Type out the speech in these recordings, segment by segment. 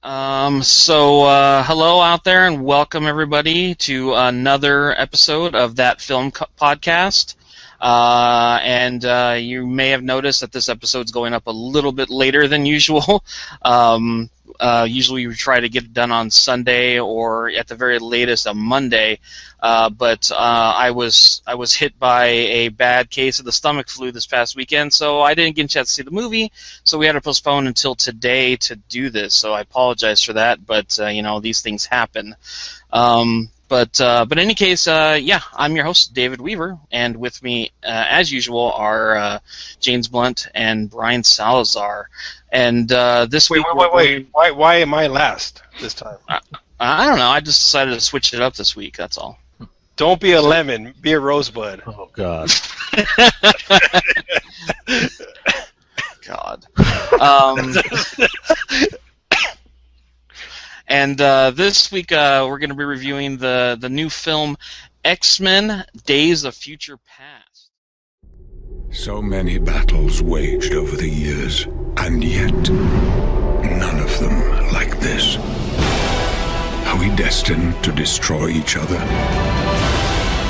Hello out there, and welcome everybody to another episode of That Film Podcast. You may have noticed that this episode's going up a little bit later than usual. Usually we try to get it done on Sunday or at the very latest on Monday, but I was hit by a bad case of the stomach flu this past weekend, so I didn't get a chance to see the movie, so we had to postpone until today to do this, so I apologize for that, but these things happen. But in any case, I'm your host, David Weaver, and with me, as usual, are James Blunt and Brian Salazar. And this week... Wait. Why am I last this time? I don't know. I just decided to switch it up this week, that's all. Don't be a lemon. Be a rosebud. Oh, God. God. And this week we're going to be reviewing the new film X-Men: Days of Future Past. So many battles waged over the years, and yet none of them like this. Are we destined to destroy each other?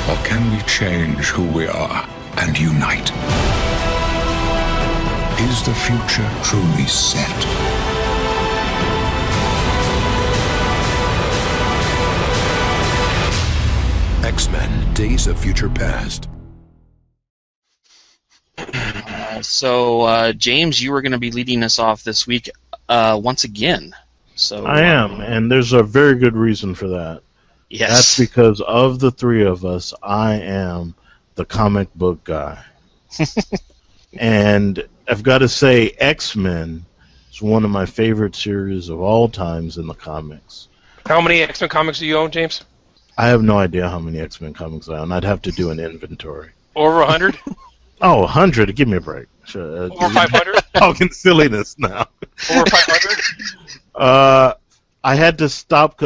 Or can we change who we are and unite? Is the future truly set? X-Men: Days of Future Past. James, you were going to be leading us off this week once again. So I am, and there's a very good reason for that. Yes. That's because of the three of us, I am the comic book guy. And I've got to say, X-Men is one of my favorite series of all times in the comics. How many X-Men comics do you own, James? I have no idea how many X-Men comics I own. I'd have to do an inventory. Over 100? Oh, 100? Give me a break. Sure. Over 500? Talking silliness now. Over 500? I had to stop.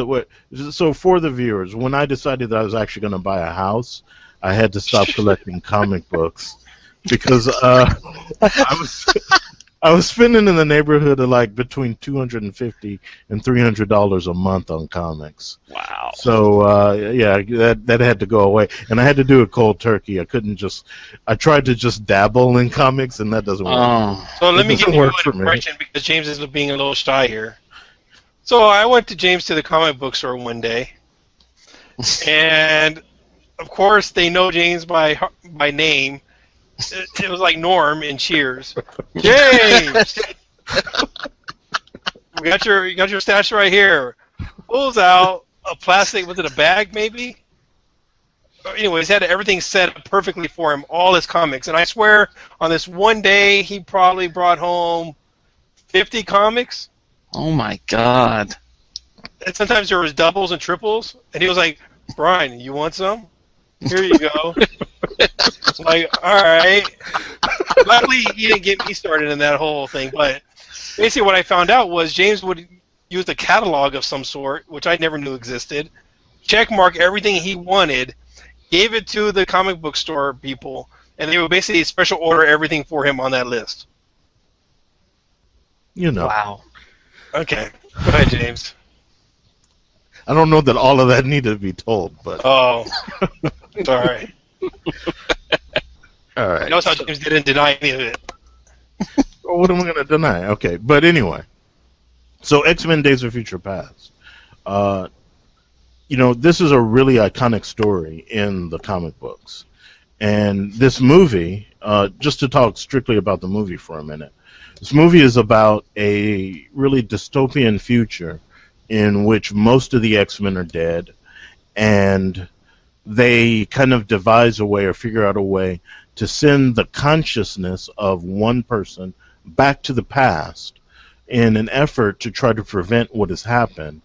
So for the viewers, when I decided that I was actually going to buy a house, I had to stop collecting comic books because I was spending in the neighborhood of like between $250 and $300 a month on comics. Wow. So that had to go away, and I had to do it cold turkey. I tried to just dabble in comics, and that doesn't work. So let me give you an impression because James is being a little shy here. So I went to James to the comic book store one day, and of course they know James by name. It was like Norm in Cheers. James, you got your stash right here. Pulls out a plastic. Was it a bag maybe? Anyways, had everything set up perfectly for him, all his comics, and I swear on this one day he probably brought home 50 comics. Oh my God! And sometimes there was doubles and triples, and he was like, "Brian, you want some? Here you go." It's like, all right. Luckily, he didn't get me started in that whole thing. But basically, what I found out was James would use a catalog of some sort, which I never knew existed. Check mark everything he wanted, gave it to the comic book store people, and they would basically special order everything for him on that list. Wow. Okay. Go ahead, James. I don't know that all of that needed to be told, but... Oh. It's all right. All right. Notice how James didn't deny any of it. Well, what am I going to deny? Okay, but anyway. So, X-Men: Days of Future Past. This is a really iconic story in the comic books. And this movie, just to talk strictly about the movie for a minute, this movie is about a really dystopian future in which most of the X-Men are dead, and they kind of devise a way or figure out a way to send the consciousness of one person back to the past in an effort to try to prevent what has happened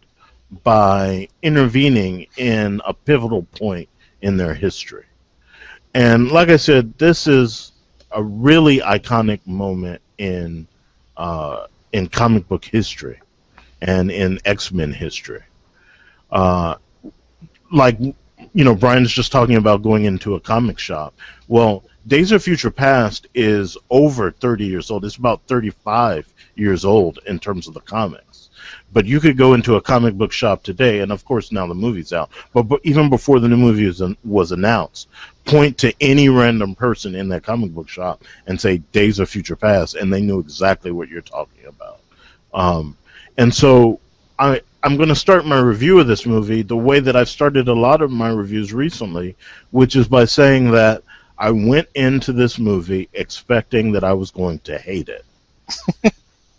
by intervening in a pivotal point in their history. And like I said, this is a really iconic moment in comic book history and in X-Men history. Brian's just talking about going into a comic shop. Well, Days of Future Past is over 30 years old. It's about 35 years old in terms of the comics. But you could go into a comic book shop today, and of course now the movie's out, but even before the new movie was announced, point to any random person in that comic book shop and say Days of Future Past, and they knew exactly what you're talking about. And so I'm going to start my review of this movie the way that I've started a lot of my reviews recently, which is by saying that I went into this movie expecting that I was going to hate it.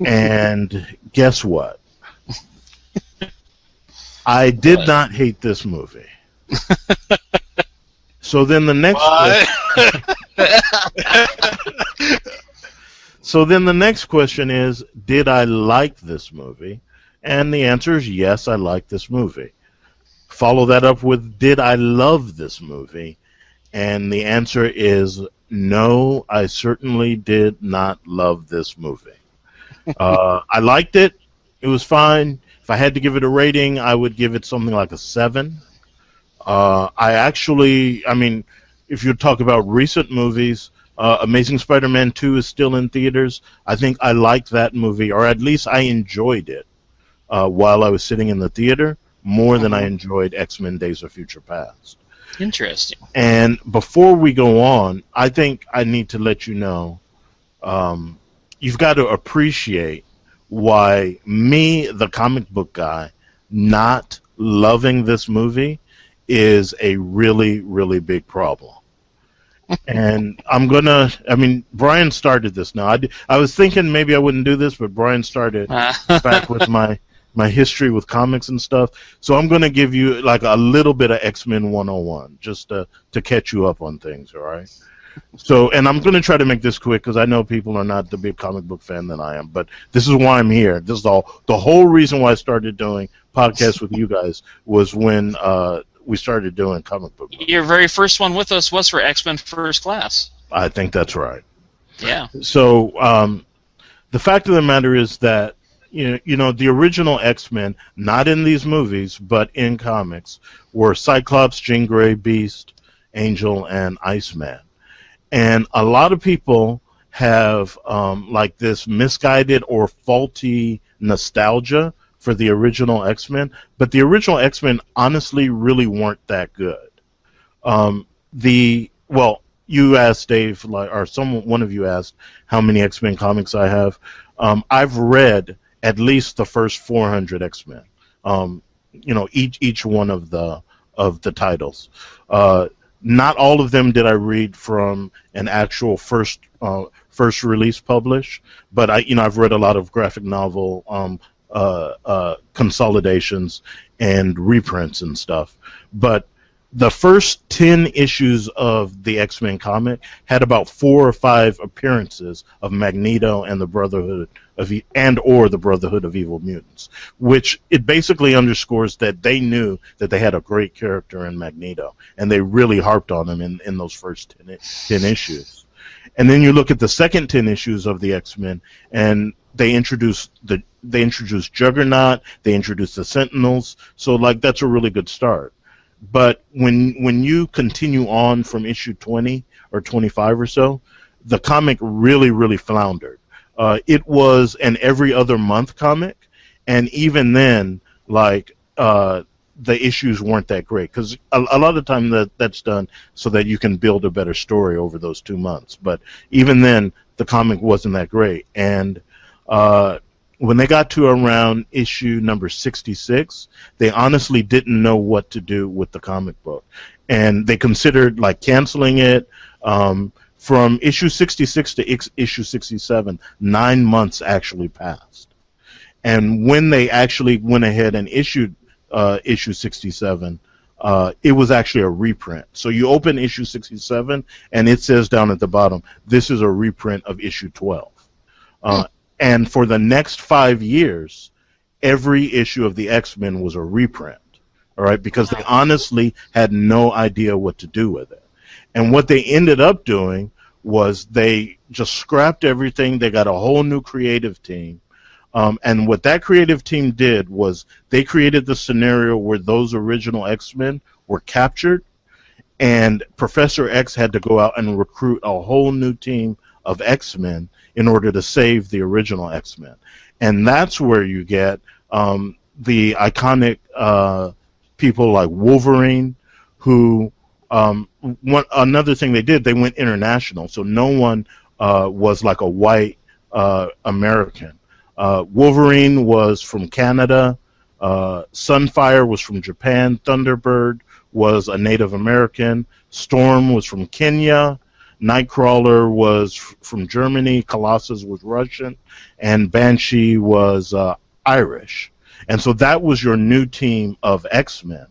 And guess what? I did not hate this movie. So then the next question is, did I like this movie? And the answer is yes, I like this movie. Follow that up with, did I love this movie? And the answer is no, I certainly did not love this movie. I liked it. It was fine. If I had to give it a rating, I would give it something like a 7. If you talk about recent movies, Amazing Spider-Man 2 is still in theaters. I think I liked that movie, or at least I enjoyed it while I was sitting in the theater more than I enjoyed X-Men Days of Future Past. Interesting. And before we go on, I think I need to let you know, you've got to appreciate why me, the comic book guy, not loving this movie is a really, really big problem. And Brian started this now. I was thinking maybe I wouldn't do this, but Brian started back with my history with comics and stuff. So I'm going to give you like a little bit of X-Men 101 just to catch you up on things, all right? So, and I'm going to try to make this quick because I know people are not the big comic book fan that I am, but this is why I'm here. This is the whole reason why I started doing podcasts with you guys was when we started doing comic book movies. Your very first one with us was for X-Men First Class. I think that's right. Yeah. So the fact of the matter is that the original X-Men, not in these movies but in comics, were Cyclops, Jean Grey, Beast, Angel, and Iceman. And a lot of people have like this misguided or faulty nostalgia for the original X-Men, but the original X-Men honestly really weren't that good. You asked Dave, one of you asked how many X-Men comics I have. I've read at least the first 400 X-Men. Each one of the titles. Not all of them did I read from an actual first release publish, but I've read a lot of graphic novel consolidations and reprints and stuff. But the first 10 issues of the X-Men comic had about 4 or 5 appearances of Magneto and the Brotherhood of the Brotherhood of Evil Mutants, which it basically underscores that they knew that they had a great character in Magneto, and they really harped on him in those first 10 issues. And then you look at the second 10 issues of the X-Men, and they introduced Juggernaut, they introduced the Sentinels, so that's a really good start. But when you continue on from issue 20 or 25 or so, the comic really, really floundered. It was an every other month comic, and even then, the issues weren't that great because a lot of the time that's done so that you can build a better story over those 2 months. But even then, the comic wasn't that great. And when they got to around issue number 66, they honestly didn't know what to do with the comic book, and they considered canceling it. From issue 66 to issue 67, 9 months actually passed. And when they actually went ahead and issued issue 67, it was actually a reprint. So you open issue 67, and it says down at the bottom, this is a reprint of issue 12. And for the next 5 years, every issue of the X-Men was a reprint, all right, because they honestly had no idea what to do with it. And what they ended up doing was they just scrapped everything. They got a whole new creative team. And what that creative team did was they created the scenario where those original X-Men were captured, and Professor X had to go out and recruit a whole new team of X-Men in order to save the original X-Men. And that's where you get the iconic people like Wolverine, who another thing they did, they went international, so no one was like a white American. Wolverine was from Canada, Sunfire was from Japan, Thunderbird was a Native American, Storm was from Kenya, Nightcrawler was from Germany, Colossus was Russian, and Banshee was Irish. And so that was your new team of X-Men.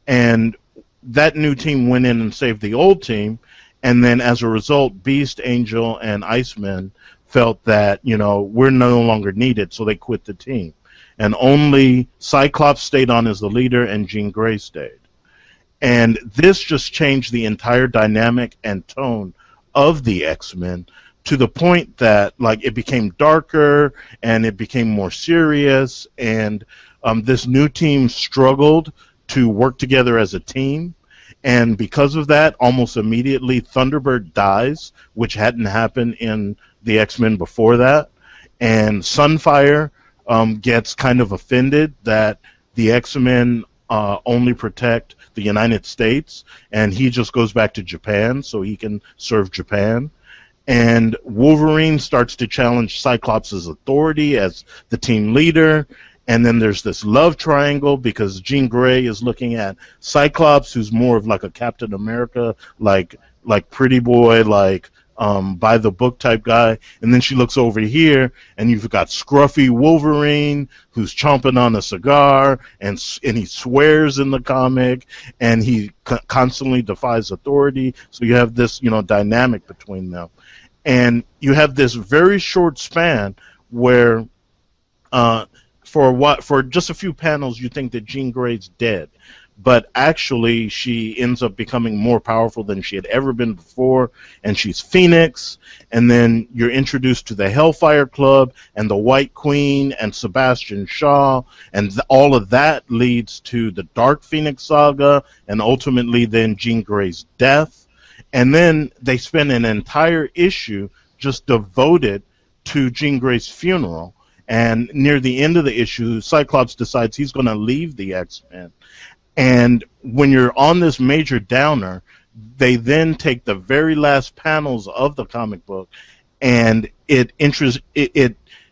And that new team went in and saved the old team, and then as a result, Beast, Angel, and Iceman felt that, we're no longer needed, so they quit the team. And only Cyclops stayed on as the leader, and Jean Grey stayed. And this just changed the entire dynamic and tone of the X-Men to the point that, like, it became darker and it became more serious, and this new team struggled to work together as a team. And because of that, almost immediately Thunderbird dies, which hadn't happened in the X-Men before that. And Sunfire gets kind of offended that the X-Men only protect the United States, and he just goes back to Japan so he can serve Japan. And Wolverine starts to challenge Cyclops' authority as the team leader. And then there's this love triangle because Jean Grey is looking at Cyclops, who's more of like a Captain America, like pretty boy, like by the book type guy. And then she looks over here, and you've got scruffy Wolverine who's chomping on a cigar, and he swears in the comic, and he constantly defies authority. So you have this, dynamic between them, and you have this very short span where for just a few panels you think that Jean Grey's dead, but actually she ends up becoming more powerful than she had ever been before, and she's Phoenix. And then you're introduced to the Hellfire Club and the White Queen and Sebastian Shaw, and all of that leads to the Dark Phoenix saga, and ultimately then Jean Grey's death. And then they spend an entire issue just devoted to Jean Grey's funeral. And near the end of the issue, Cyclops decides he's going to leave the X-Men. And when you're on this major downer, they then take the very last panels of the comic book, and it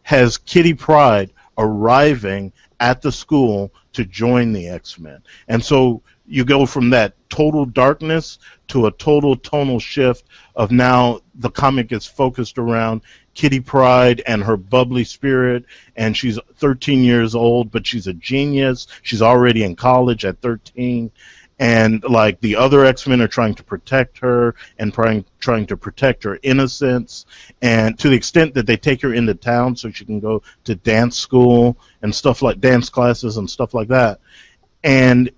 has Kitty Pryde arriving at the school to join the X-Men. And so you go from that total darkness to a total tonal shift of now the comic is focused around Kitty Pryde and her bubbly spirit, and she's 13 years old, but she's a genius. She's already in college at 13, and like the other X-Men are trying to protect her and trying to protect her innocence, and to the extent that they take her into town so she can go to dance school and stuff, like dance classes and stuff like that. And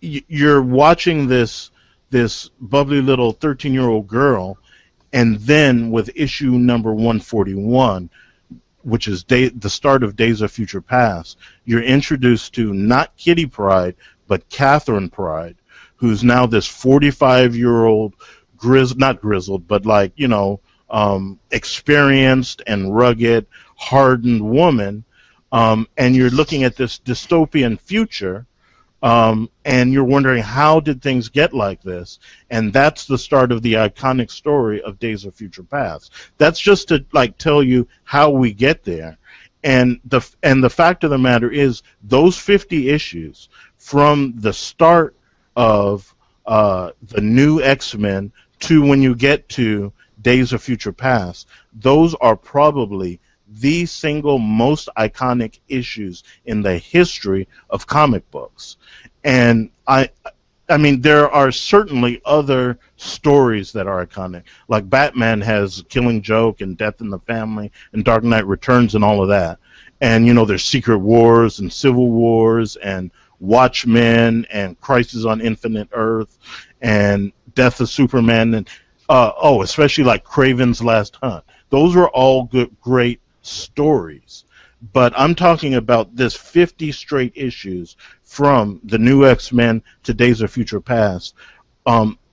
you're watching this bubbly little 13-year-old girl. And then with issue number 141, which is the start of Days of Future Past, you're introduced to not Kitty Pryde, but Catherine Pryde, who's now this 45-year-old, not grizzled, but like, experienced and rugged, hardened woman. And you're looking at this dystopian future, and you're wondering, how did things get like this? And that's the start of the iconic story of Days of Future Past. That's just to tell you how we get there. And the fact of the matter is, those 50 issues from the start of the new X-Men to when you get to Days of Future Past, those are probably the single most iconic issues in the history of comic books. And I mean, there are certainly other stories that are iconic. Like Batman has Killing Joke and Death in the Family and Dark Knight Returns and all of that. And, there's Secret Wars and Civil Wars and Watchmen and Crisis on Infinite Earth and Death of Superman and, especially like Kraven's Last Hunt. Those are all great stories. But I'm talking about this 50 straight issues from the new X-Men to Days of Future Past,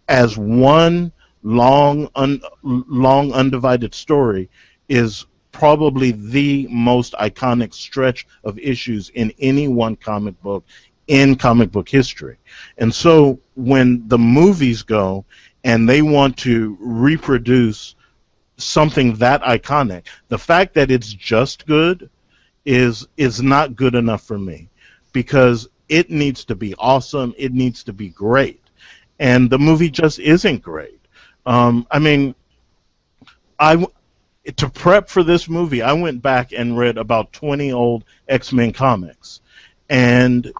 as one long undivided story is probably the most iconic stretch of issues in any one comic book in comic book history. And so when the movies go and they want to reproduce something that iconic, the fact that it's just good is not good enough for me, because it needs to be awesome, it needs to be great, and the movie just isn't great. I mean, to prep for this movie, I went back and read about 20 old X-Men comics, and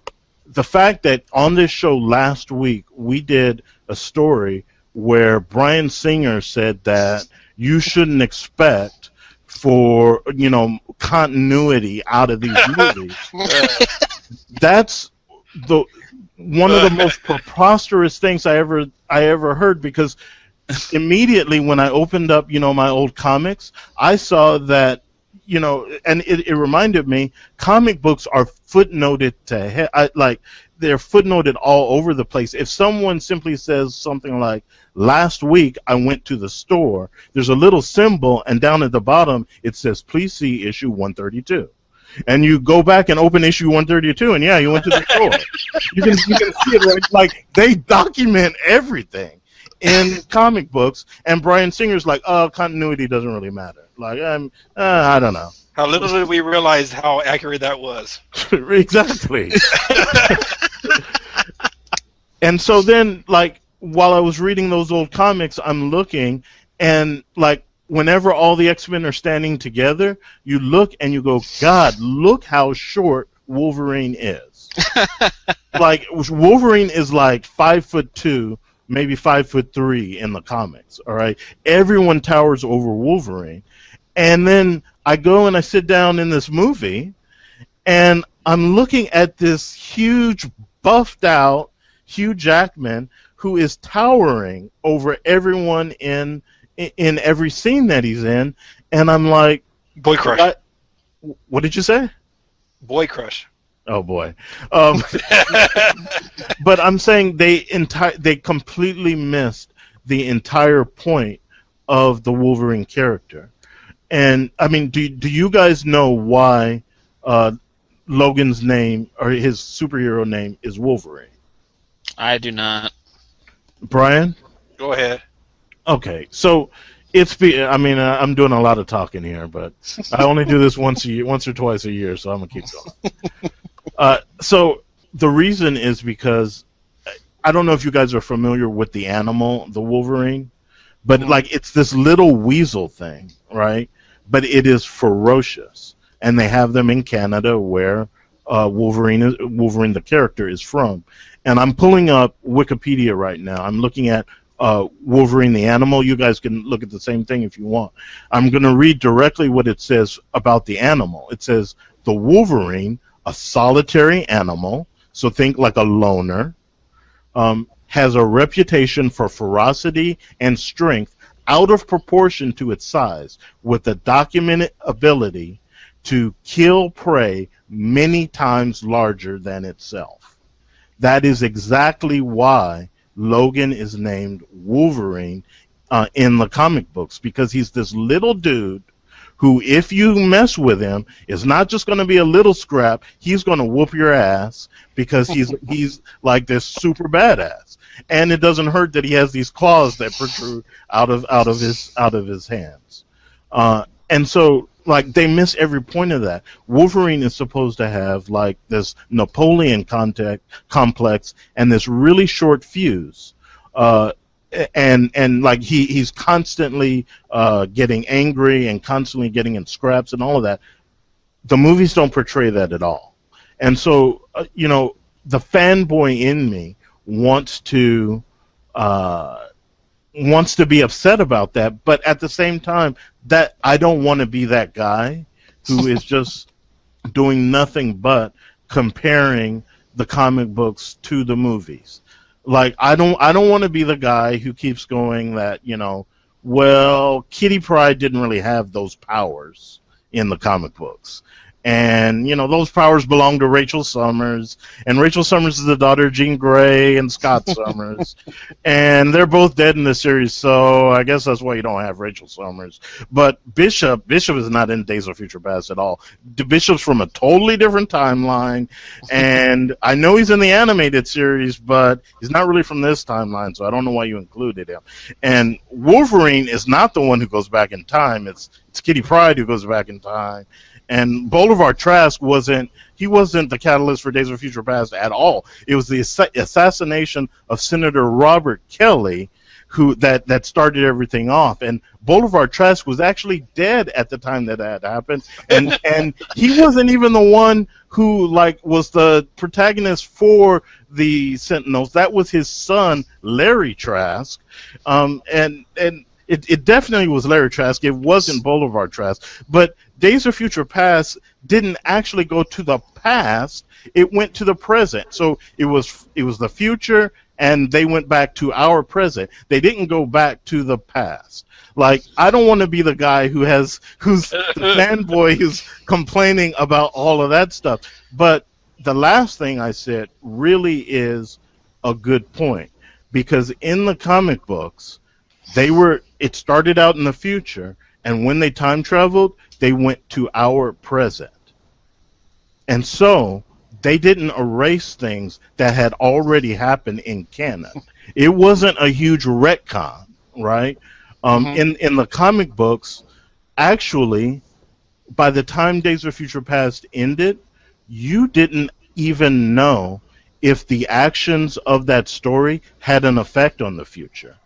the fact that on this show last week we did a story where Bryan Singer said that you shouldn't expect for continuity out of these movies. That's the one of the most preposterous things I ever heard, because immediately when I opened up my old comics, I saw that and it reminded me, comic books are footnoted they're footnoted all over the place. If someone simply says something like, last week I went to the store, there's a little symbol, and down at the bottom it says, please see issue 132. And you go back and open issue 132, and yeah, you went to the store. You can see it, right? Like, they document everything in comic books, and Bryan Singer's like, continuity doesn't really matter. Like, I don't know. How little did we realize how accurate that was. Exactly. And so then, like, while I was reading those old comics, I'm looking, and like, whenever all the X-Men are standing together, you look and you go, God, look how short Wolverine is. Like, Wolverine is like 5'2", maybe 5'3" in the comics. All right, everyone towers over Wolverine, and then I go and I sit down in this movie, and I'm looking at this huge, buffed out Hugh Jackman who is towering over everyone in every scene that he's in, and I'm like, Boy crush. What did you say? Boy crush. Oh boy. But I'm saying they completely missed the entire point of the Wolverine character. And I mean, do you guys know why Logan's name, or his superhero name, is Wolverine? I do not. Brian? Go ahead. Okay, so I'm doing a lot of talking here, but I only do this once or twice a year, so I'm gonna keep going. So the reason is because I don't know if you guys are familiar with the animal, the Wolverine, but like, it's this little weasel thing, right? But it is ferocious, and they have them in Canada where Wolverine the character is from. And I'm pulling up Wikipedia right now. I'm looking at Wolverine the animal. You guys can look at the same thing if you want. I'm going to read directly what it says about the animal. It says, the Wolverine, a solitary animal, so think like a loner, has a reputation for ferocity and strength out of proportion to its size, with a documented ability to kill prey many times larger than itself. That is exactly why Logan is named Wolverine in the comic books, because he's this little dude who, if you mess with him, is not just going to be a little scrap. He's going to whoop your ass, because he's like this super badass. And it doesn't hurt that he has these claws that protrude out of his hands. And so, like, they miss every point of that. Wolverine is supposed to have like this Napoleon complex and this really short fuse, and like he's constantly getting angry and constantly getting in scraps and all of that. The movies don't portray that at all, and so the fanboy in me wants to be upset about that, but at the same time, that I don't want to be that guy who is just doing nothing but comparing the comic books to the movies. Like, I don't want to be the guy who keeps going that, well, Kitty Pryde didn't really have those powers in the comic books. and those powers belong to Rachel Summers, and Rachel Summers is the daughter of Jean Grey and Scott Summers, and they're both dead in the series, so I guess that's why you don't have Rachel Summers. But Bishop is not in Days of Future Past at all. Bishop's from a totally different timeline, and I know he's in the animated series, but he's not really from this timeline, so I don't know why you included him. And Wolverine is not the one who goes back in time. It's Kitty Pryde who goes back in time. And Boulevard Trask wasn't the catalyst for Days of Future Past at all. It was the assassination of Senator Robert Kelly that started everything off. And Boulevard Trask was actually dead at the time that happened. And he wasn't even the one who was the protagonist for the Sentinels. That was his son, Larry Trask. And it definitely was Larry Trask. It wasn't Boulevard Trask. But Days of Future Past didn't actually go to the past. It went to the present. So it was the future, and they went back to our present. They didn't go back to the past. I don't want to be the guy who's the fanboy who's complaining about all of that stuff. But the last thing I said really is a good point, because in the comic books, it started out in the future, and when they time traveled, they went to our present. And so they didn't erase things that had already happened in canon. It wasn't a huge retcon, right? In the comic books, actually, by the time Days of Future Past ended, you didn't even know if the actions of that story had an effect on the future.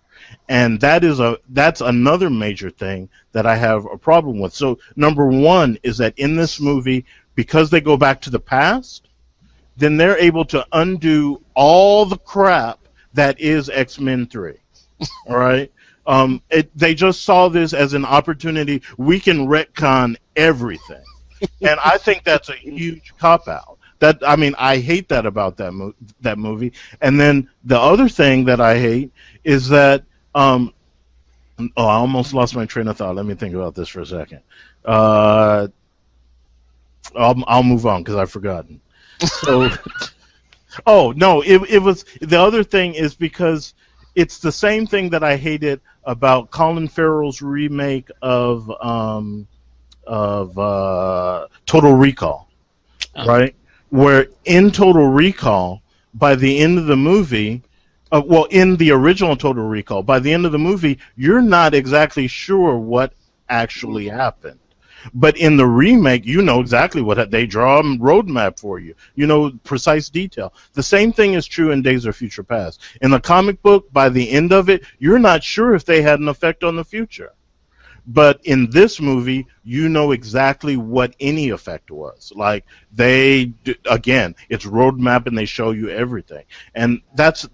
And that's another major thing that I have a problem with. So number one is that in this movie, because they go back to the past, then they're able to undo all the crap that is X-Men 3. All right? They just saw this as an opportunity. We can retcon everything. And I think that's a huge cop-out. I hate that about that movie. And then the other thing that I hate is that I almost lost my train of thought. Let me think about this for a second. I'll move on because I've forgotten. So, it was the other thing is because it's the same thing that I hated about Colin Farrell's remake of Total Recall, right? Where in Total Recall, by the end of the movie. In the original Total Recall, by the end of the movie, you're not exactly sure what actually happened. But in the remake, you know exactly what they draw a roadmap for you. You know precise detail. The same thing is true in Days of Future Past. In the comic book, by the end of it, you're not sure if they had an effect on the future. But in this movie, you know exactly what any effect was. Again, it's roadmap and they show you everything. And that's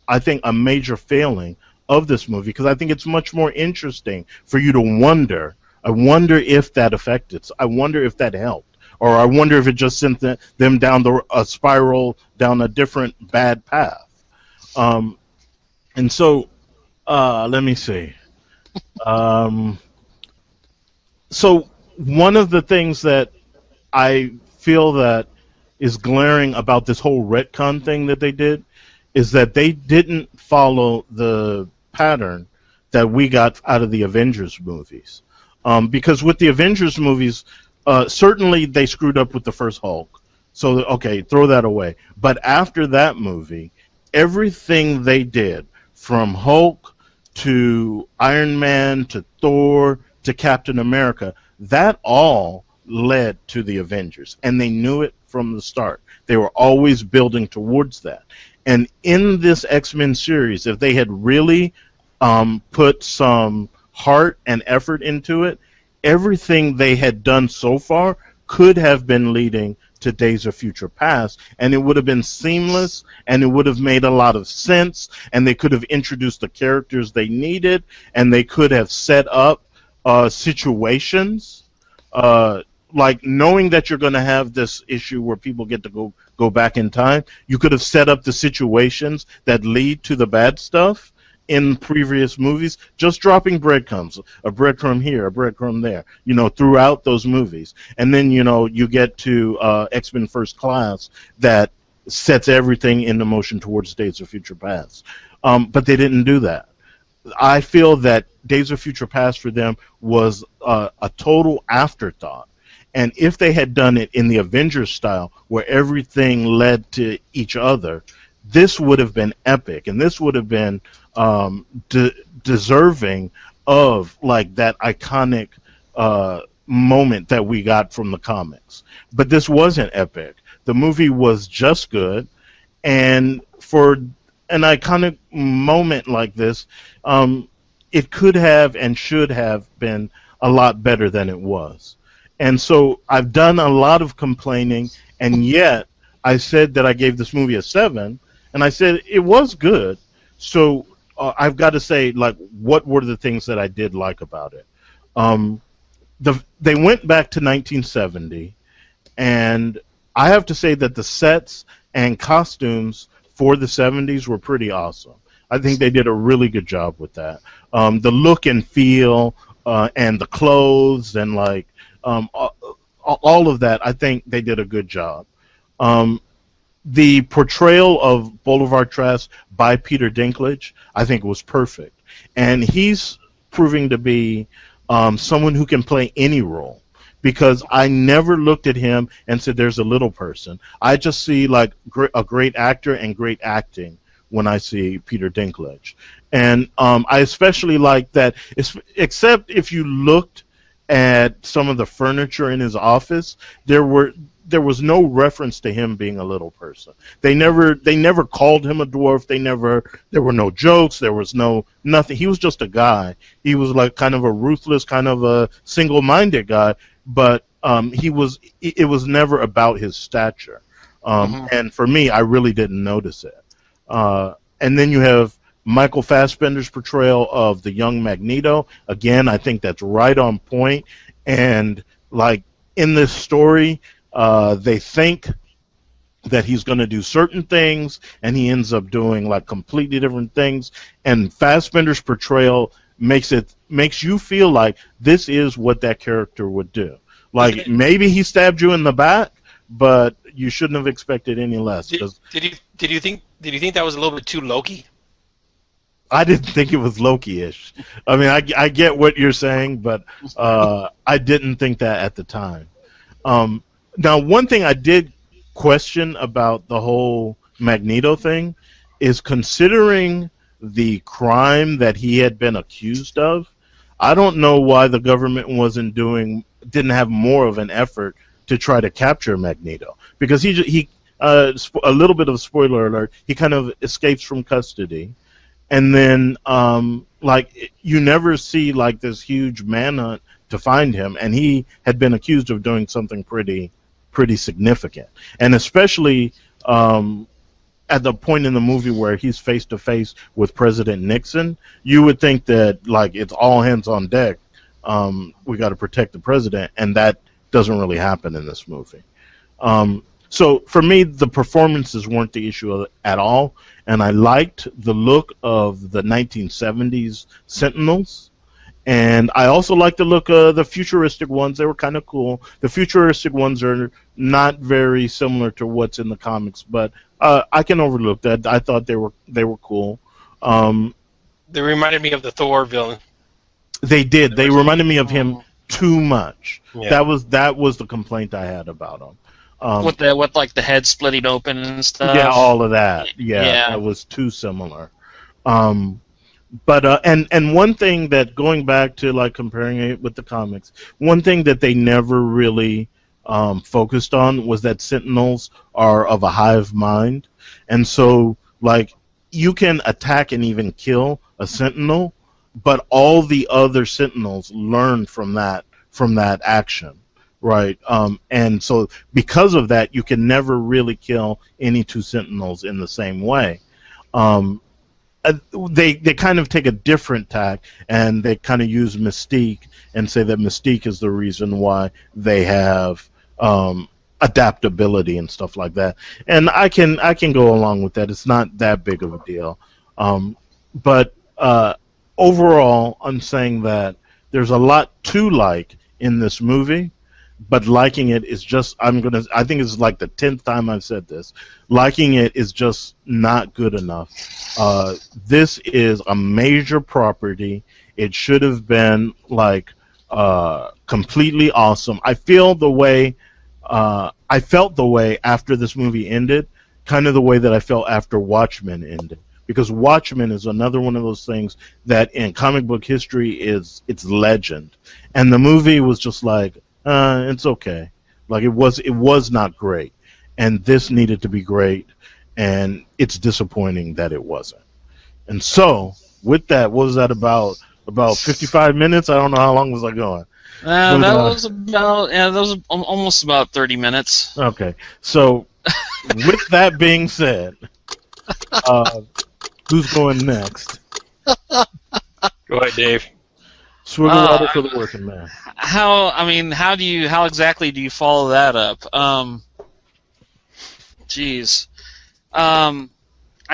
I think, a major failing of this movie, because I think it's much more interesting for you to wonder. I wonder if that affected. I wonder if that helped, or I wonder if it just sent them down a spiral down a different bad path. And so, let me see. So one of the things that I feel that is glaring about this whole retcon thing that they did is that they didn't follow the pattern that we got out of the Avengers movies. Because with the Avengers movies, certainly they screwed up with the first Hulk. So, okay, throw that away. But after that movie, everything they did, from Hulk to Iron Man to Thor to Captain America, that all led to the Avengers. And they knew it from the start. They were always building towards that. And in this X-Men series, if they had really put some heart and effort into it, everything they had done so far could have been leading to Days of Future Past, and it would have been seamless, and it would have made a lot of sense, and they could have introduced the characters they needed, and they could have set up situations, like knowing that you're going to have this issue where people get to go back in time. You could have set up the situations that lead to the bad stuff in previous movies, just dropping breadcrumbs, a breadcrumb here, a breadcrumb there, throughout those movies. And then, you get to X-Men First Class that sets everything into motion towards Days of Future Past. But they didn't do that. I feel that Days of Future Past for them was a total afterthought. And if they had done it in the Avengers style, where everything led to each other, this would have been epic, and this would have been deserving of like that iconic moment that we got from the comics. But this wasn't epic. The movie was just good, and for an iconic moment like this, it could have and should have been a lot better than it was. And so I've done a lot of complaining, and yet I said that I gave this movie a 7, and I said it was good. So I've got to say, like, what were the things that I did like about it? They went back to 1970, and I have to say that the sets and costumes for the 70s were pretty awesome. I think they did a really good job with that. The look and feel and the clothes and like all of that, I think they did a good job. The portrayal of Boulevard Trask by Peter Dinklage, I think, was perfect. And he's proving to be someone who can play any role, because I never looked at him and said there's a little person. I just see like a great actor and great acting when I see Peter Dinklage. And I especially like that, except if you looked at some of the furniture in his office, there was no reference to him being a little person. They never called him a dwarf. There were no jokes. There was nothing. He was just a guy. He was like kind of a ruthless, kind of a single-minded guy, but it was never about his stature. And for me, I really didn't notice it. And then you have Michael Fassbender's portrayal of the young Magneto. Again, I think that's right on point. And like in this story, they think that he's going to do certain things, and he ends up doing like completely different things. And Fassbender's portrayal makes you feel like this is what that character would do. Like maybe he stabbed you in the back, but you shouldn't have expected any less. Did you think that was a little bit too Loki? I didn't think it was Loki-ish. I mean, I get what you're saying, but I didn't think that at the time. Now, one thing I did question about the whole Magneto thing is, considering the crime that he had been accused of, I don't know why the government didn't have more of an effort to try to capture Magneto, because he a little bit of a spoiler alert, he kind of escapes from custody. And then, like, you never see, like, this huge manhunt to find him, and he had been accused of doing something pretty significant. And especially at the point in the movie where he's face-to-face with President Nixon, you would think that, like, it's all hands on deck. We got to protect the president, and that doesn't really happen in this movie. So for me, the performances weren't the issue at all, and I liked the look of the 1970s Sentinels, and I also liked the look of the futuristic ones. They were kind of cool. The futuristic ones are not very similar to what's in the comics, but I can overlook that. I thought they were cool. They reminded me of the Thor villain. They did. They reminded me of him too much. Yeah. That was the complaint I had about them. With like the head splitting open and stuff. Yeah, all of that. Yeah, that was too similar. But and one thing that, going back to like comparing it with the comics, one thing that they never really focused on was that Sentinels are of a hive mind, and so like you can attack and even kill a Sentinel, but all the other Sentinels learn from that action. Right, and so because of that, you can never really kill any two Sentinels in the same way. They kind of take a different tack, and they kind of use Mystique and say that Mystique is the reason why they have adaptability and stuff like that. And I can go along with that. It's not that big of a deal. But uh, overall, I'm saying that there's a lot to like in this movie, but liking it is just I think it's like the 10th time I've said this. Liking it is just not good enough. This is a major property. It should have been like completely awesome. I felt the way after this movie ended, kind of the way that I felt after Watchmen ended. Because Watchmen is another one of those things that in comic book history it's legend. And the movie was just like, it's okay. Like it was not great. And this needed to be great, and it's disappointing that it wasn't. And so, with that, what was that about 55 minutes? I don't know how long was I going. That was almost about 30 minutes. Okay. So, with that being said, who's going next? Go ahead, Dave. Swiggle water for the working man. How exactly do you follow that up? I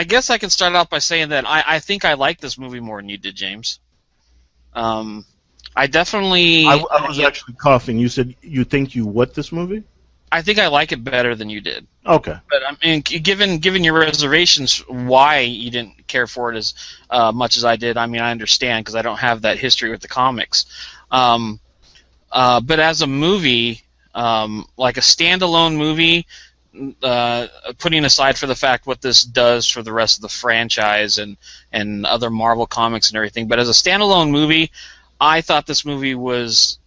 guess I can start out by saying that I think I like this movie more than you did, James. I definitely... I was actually coughing. You said you think you what this movie? I think I like it better than you did. Okay. But I mean, given your reservations, why you didn't care for it as much as I did, I mean, I understand because I don't have that history with the comics. But as a movie, like a standalone movie, putting aside for the fact what this does for the rest of the franchise and other Marvel comics and everything, but as a standalone movie, I thought this movie was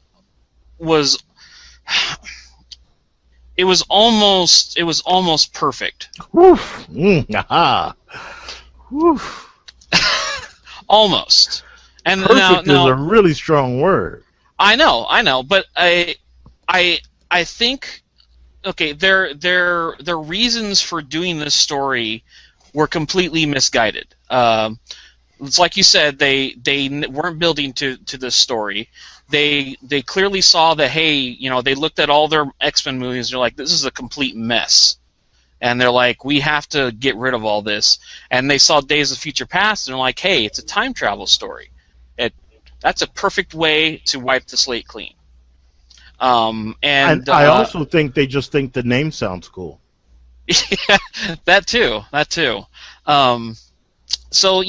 it was almost perfect. Woof. Aha. Woof. Almost. And Perfect now, is a really strong word. I know, but I think okay, their reasons for doing this story were completely misguided. It's like you said, they weren't building to this story. They clearly saw that, hey, they looked at all their X-Men movies and they're like, this is a complete mess. And they're like, we have to get rid of all this. And they saw Days of Future Past and they're like, hey, it's a time travel story. That's a perfect way to wipe the slate clean. And I also think they just think the name sounds cool. Yeah, that too. So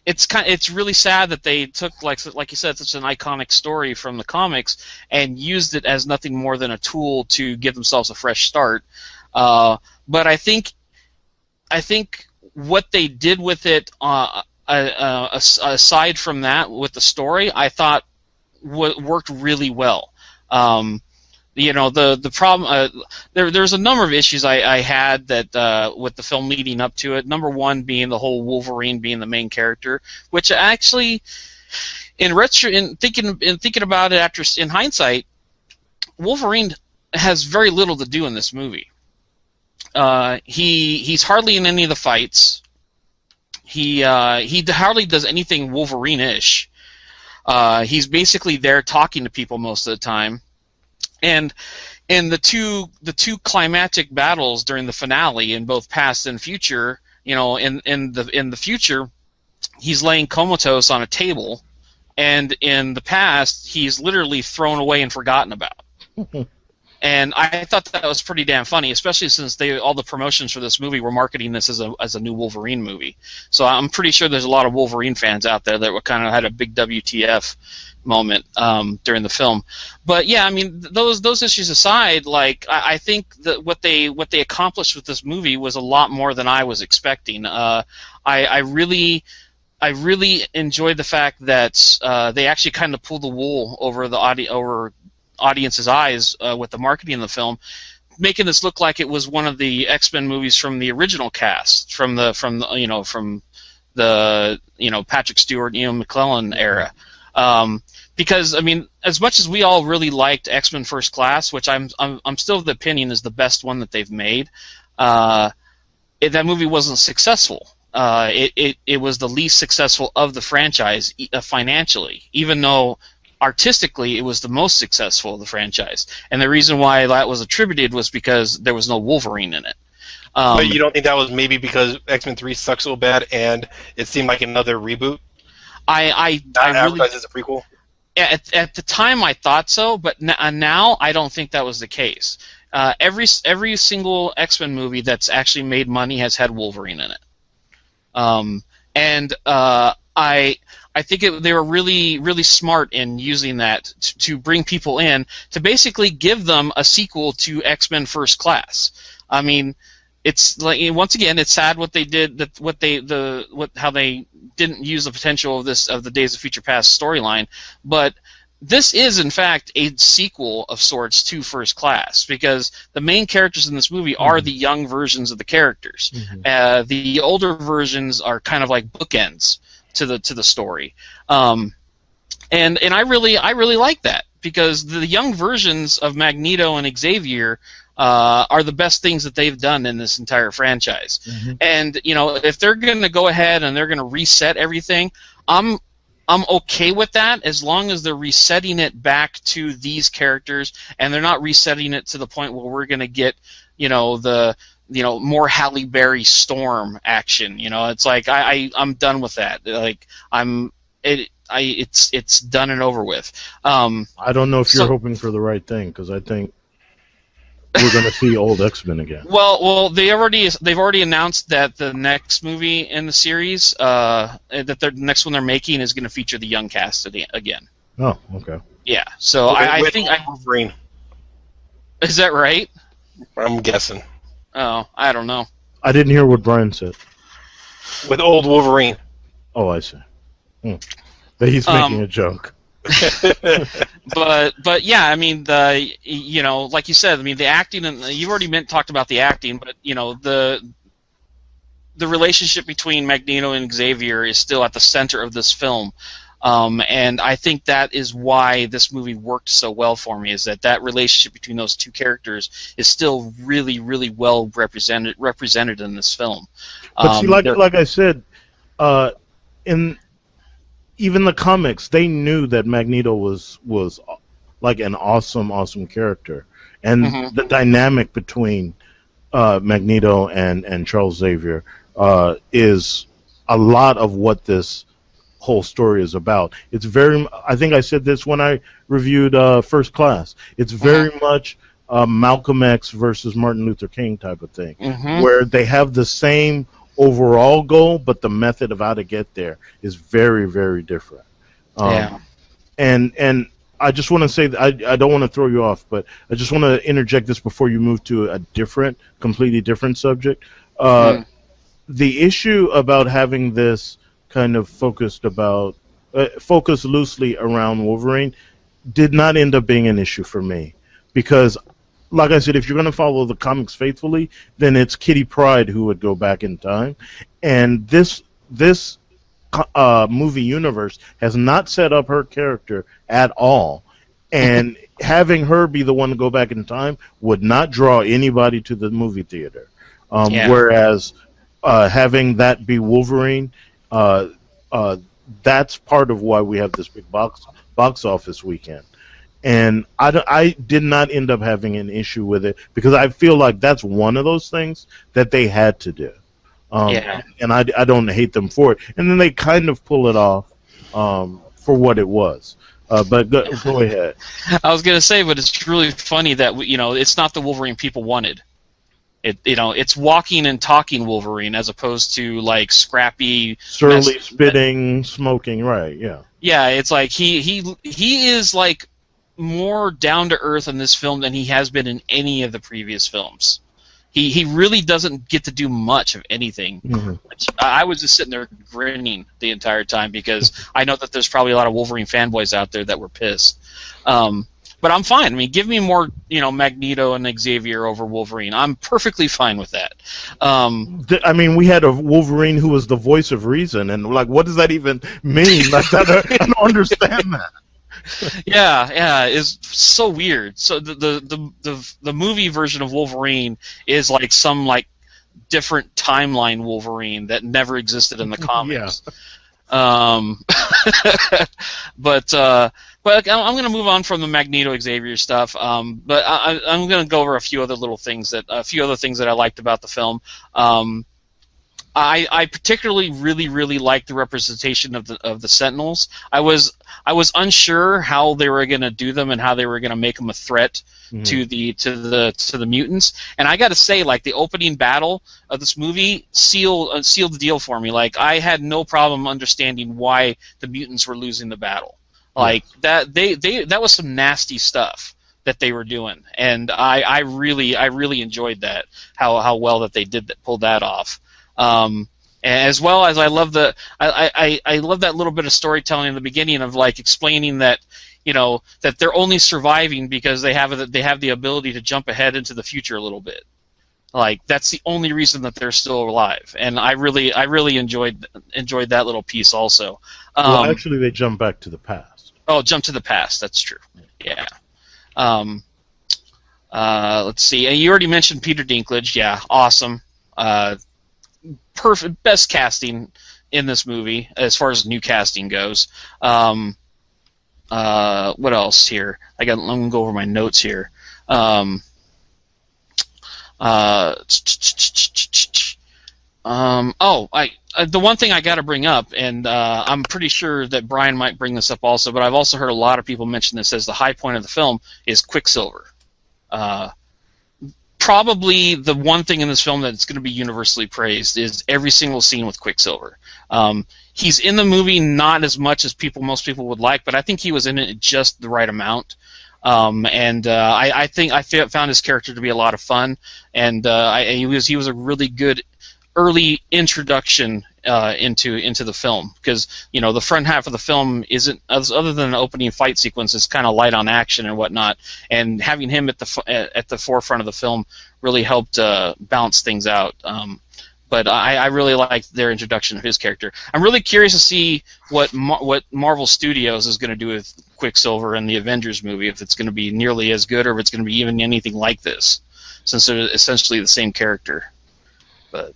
it's really sad that they took like you said, such an iconic story from the comics and used it as nothing more than a tool to give themselves a fresh start. But I think what they did with it, aside from that, with the story, I thought worked really well. The problem, there's a number of issues I had that with the film leading up to it. Number one being the whole Wolverine being the main character, which actually, in thinking about it in hindsight, Wolverine has very little to do in this movie. He's hardly in any of the fights. He hardly does anything Wolverine-ish. He's basically there talking to people most of the time. And in the two climactic battles during the finale in both past and future, in the future, he's laying comatose on a table, and in the past, he's literally thrown away and forgotten about. And I thought that was pretty damn funny, especially since all the promotions for this movie were marketing this as a new Wolverine movie. So I'm pretty sure there's a lot of Wolverine fans out there that kind of had a big WTF moment during the film. But yeah, I mean, those issues aside, like I think that what they accomplished with this movie was a lot more than I was expecting. I really enjoyed the fact that they actually kind of pulled the wool over the audience's eyes with the marketing of the film, making this look like it was one of the X-Men movies from the original cast, from the Patrick Stewart, Ian McKellen era. Because I mean, as much as we all really liked X-Men First Class, which I'm still of the opinion is the best one that they've made, that movie wasn't successful. It was the least successful of the franchise financially, even though artistically it was the most successful of the franchise. And the reason why that was attributed was because there was no Wolverine in it. But you don't think that was maybe because X-Men 3 sucks so bad and it seemed like another reboot? I Not really advertised as a prequel? at the time I thought so, but now I don't think that was the case. Every single X-Men movie that's actually made money has had Wolverine in it. I think they were really smart in using that to bring people in to basically give them a sequel to X-Men First Class. I mean, it's like, once again, it's sad what they did, how they didn't use the potential of the Days of Future Past storyline, but this is in fact a sequel of sorts to First Class, because the main characters in this movie are the young versions of the characters. The older versions are kind of like bookends to the story, and I really like that, because the young versions of Magneto and Xavier are the best things that they've done in this entire franchise. And if they're going to go ahead and they're going to reset everything, I'm okay with that, as long as they're resetting it back to these characters and they're not resetting it to the point where we're going to get more Halle Berry Storm action. It's like I'm done with that. Like it's done and over with. I don't know if you're hoping for the right thing, because I think we're going to see old X-Men again. Well, they've already announced that the next movie in the series, that the next one they're making, is going to feature the young cast again. Oh, okay. Yeah, so I think Wolverine. Is that right? I'm guessing. Oh, I don't know. I didn't hear what Brian said. With old Wolverine. Oh, I see. But he's making a joke. but yeah, I mean, like you said, I mean, the acting, and you've already talked about the acting, but the relationship between Magneto and Xavier is still at the center of this film, and I think that is why this movie worked so well for me. Is that relationship between those two characters is still really well represented in this film. But see, like I said, in even the comics, they knew that Magneto was like an awesome character, and the dynamic between Magneto and Charles Xavier is a lot of what this whole story is about. It's I think I said this when I reviewed First Class. It's very much Malcolm X versus Martin Luther King type of thing, where they have the same overall goal, but the method of how to get there is very different. And I just want to say that I don't want to throw you off, but I just want to interject this before you move to a completely different subject. The issue about having this kind of focused loosely around Wolverine did not end up being an issue for me, because, like I said, if you're going to follow the comics faithfully, then it's Kitty Pryde who would go back in time, and this movie universe has not set up her character at all, and having her be the one to go back in time would not draw anybody to the movie theater. Whereas having that be Wolverine, that's part of why we have this big box office weekend. And I did not end up having an issue with it, because I feel like that's one of those things that they had to do. And I don't hate them for it. And then they kind of pull it off for what it was. But go ahead. I was going to say, but it's really funny that it's not the Wolverine people wanted. It's walking and talking Wolverine, as opposed to like scrappy, surly, spitting, smoking. Right? Yeah. Yeah, it's like he is like more down to earth in this film than he has been in any of the previous films. He really doesn't get to do much of anything. I was just sitting there grinning the entire time, because I know that there's probably a lot of Wolverine fanboys out there that were pissed. But I'm fine. I mean, give me more, Magneto and Xavier over Wolverine. I'm perfectly fine with that. I mean, we had a Wolverine who was the voice of reason, and like, what does that even mean? Like, I don't understand that. Yeah, it's so weird. So the movie version of Wolverine is like some like different timeline Wolverine that never existed in the comics. But But I'm going to move on from the Magneto Xavier stuff. But I'm going to go over a few other things that I liked about the film. I particularly really liked the representation of the Sentinels. I was unsure how they were going to do them and how they were going to make them a threat to the mutants. And I got to say, like, the opening battle of this movie sealed the deal for me. Like, I had no problem understanding why the mutants were losing the battle. Like that was some nasty stuff that they were doing, and I really enjoyed that, how well that they pulled that off. As well as I love I love that little bit of storytelling in the beginning of, like, explaining that, that they're only surviving because they have the ability to jump ahead into the future a little bit. Like, that's the only reason that they're still alive, and I really enjoyed that little piece also. Well, actually, they jump back to the past. Oh, jump to the past. That's true. Yeah. Let's see. You already mentioned Peter Dinklage. Yeah, awesome. Perfect, best casting in this movie as far as new casting goes. What else here? I'm gonna go over my notes here. The one thing I got to bring up, and I'm pretty sure that Brian might bring this up also, but I've also heard a lot of people mention this as the high point of the film is Quicksilver. Probably the one thing in this film that's going to be universally praised is every single scene with Quicksilver. He's in the movie not as much as most people would like, but I think he was in it just the right amount. I think I found his character to be a lot of fun, and he was a really good early introduction into the film, because the front half of the film isn't, other than an opening fight sequence, is kind of light on action and whatnot, and having him at the forefront of the film really helped balance things out. But I really liked their introduction of his character. I'm really curious to see what Marvel Studios is going to do with Quicksilver in the Avengers movie, if it's going to be nearly as good or if it's going to be even anything like this, since they're essentially the same character. But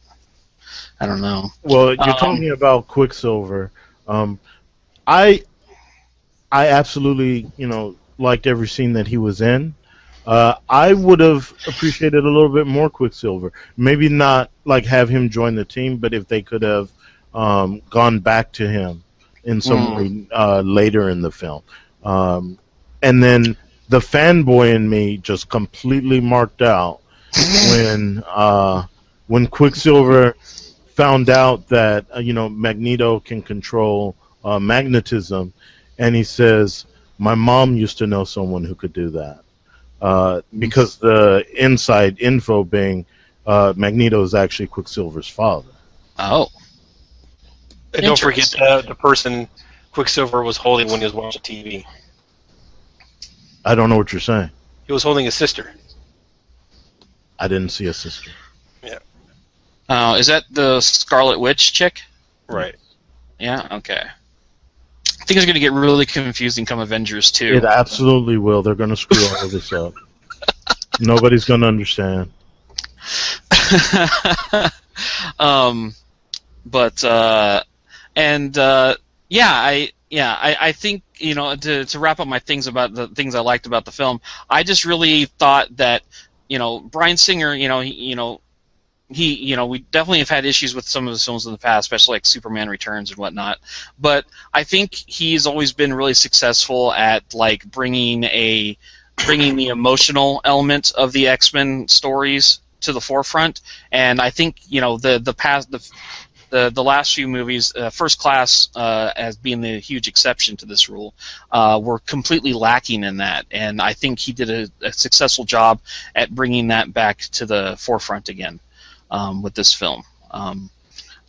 I don't know. Well, you're talking about Quicksilver. I absolutely, liked every scene that he was in. I would have appreciated a little bit more Quicksilver. Maybe not like have him join the team, but if they could have gone back to him in some way later in the film. And then the fanboy in me just completely marked out when Quicksilver found out that Magneto can control magnetism, and he says, "My mom used to know someone who could do that." Because the inside info being Magneto is actually Quicksilver's father. Oh. And don't forget the person Quicksilver was holding when he was watching TV. I don't know what you're saying. He was holding his sister. I didn't see a sister. Yeah. Is that the Scarlet Witch chick? Right. Yeah, okay. I think it's going to get really confusing come Avengers 2. It absolutely will. They're going to screw all of this up. Nobody's going to understand. I think, to wrap up my things about the things I liked about the film, I just really thought that, Bryan Singer, we definitely have had issues with some of his films in the past, especially like Superman Returns and whatnot. But I think he's always been really successful at like bringing the emotional element of the X-Men stories to the forefront. And I think the last few movies, First Class as being the huge exception to this rule, were completely lacking in that. And I think he did a successful job at bringing that back to the forefront again. With this film.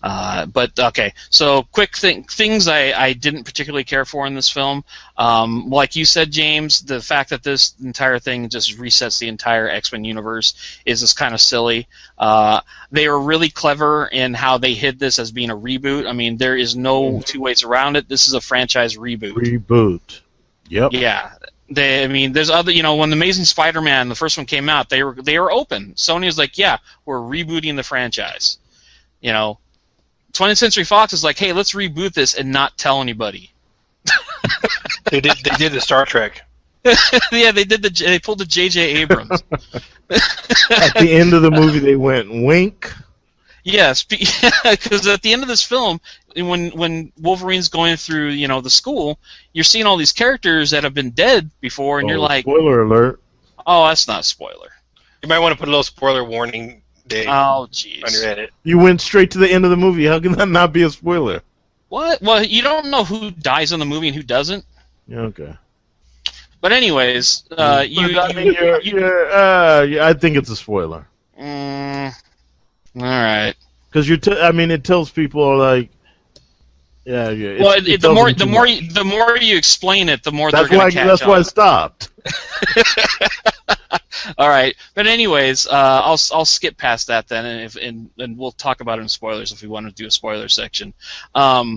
But okay, so quick things I didn't particularly care for in this film. Like you said, James, the fact that this entire thing just resets the entire X-Men universe is just kind of silly. They were really clever in how they hid this as being a reboot. I mean, there is no two ways around it. This is a franchise reboot. Reboot. Yep. Yeah. There's other, when the Amazing Spider-Man, the first one came out, they were open. Sony was like, yeah, we're rebooting the franchise. 20th Century Fox is like, hey, let's reboot this and not tell anybody. They did the Star Trek. Yeah, they pulled the J.J. Abrams. At the end of the movie, they went wink. Yes, because at the end of this film, when Wolverine's going through, the school, you're seeing all these characters that have been dead before, and you're like, spoiler alert. oh, that's not a spoiler. You might want to put a little spoiler warning, Dave, Oh, jeez. on your edit. You went straight to the end of the movie. How can that not be a spoiler? What? Well, you don't know who dies in the movie and who doesn't. Yeah, okay. But anyways, I think it's a spoiler. All right. Because it tells people like, yeah. Well, the more you explain it, the more that's they're going to catch on. That's why I stopped. All right, but anyways, I'll skip past that then, and we'll talk about it in spoilers if we want to do a spoiler section. But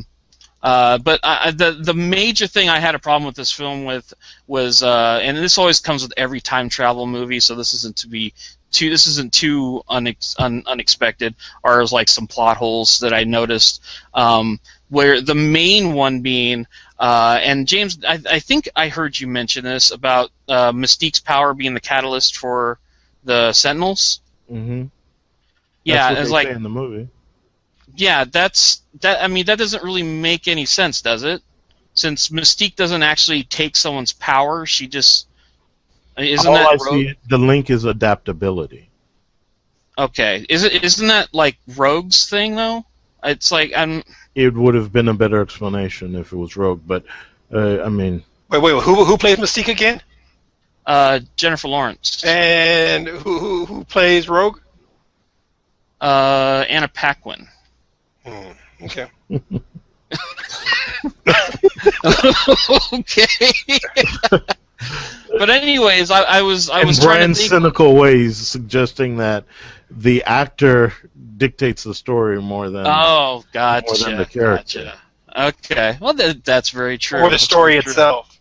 the major thing I had a problem with this film was, and this always comes with every time travel movie, so this isn't too unexpected, or as like some plot holes that I noticed. Where the main one being, and James, I think I heard you mention this about Mystique's power being the catalyst for the Sentinels. Mm-hmm. Yeah, that's it's what they like say in the movie. Yeah, that. I mean, that doesn't really make any sense, does it? Since Mystique doesn't actually take someone's power, she just isn't All that I Rogue? see, the link is adaptability. Okay, isn't that like Rogue's thing though? It's like It would have been a better explanation if it was Rogue, but I mean. Wait, who plays Mystique again? Jennifer Lawrence. And who plays Rogue? Anna Paquin. Okay. Okay. But anyways, I was trying to Brian's think. cynical ways suggesting that the actor dictates the story more than Gotcha. more than the character. Gotcha. Okay. Well, that's very true. Or the story itself.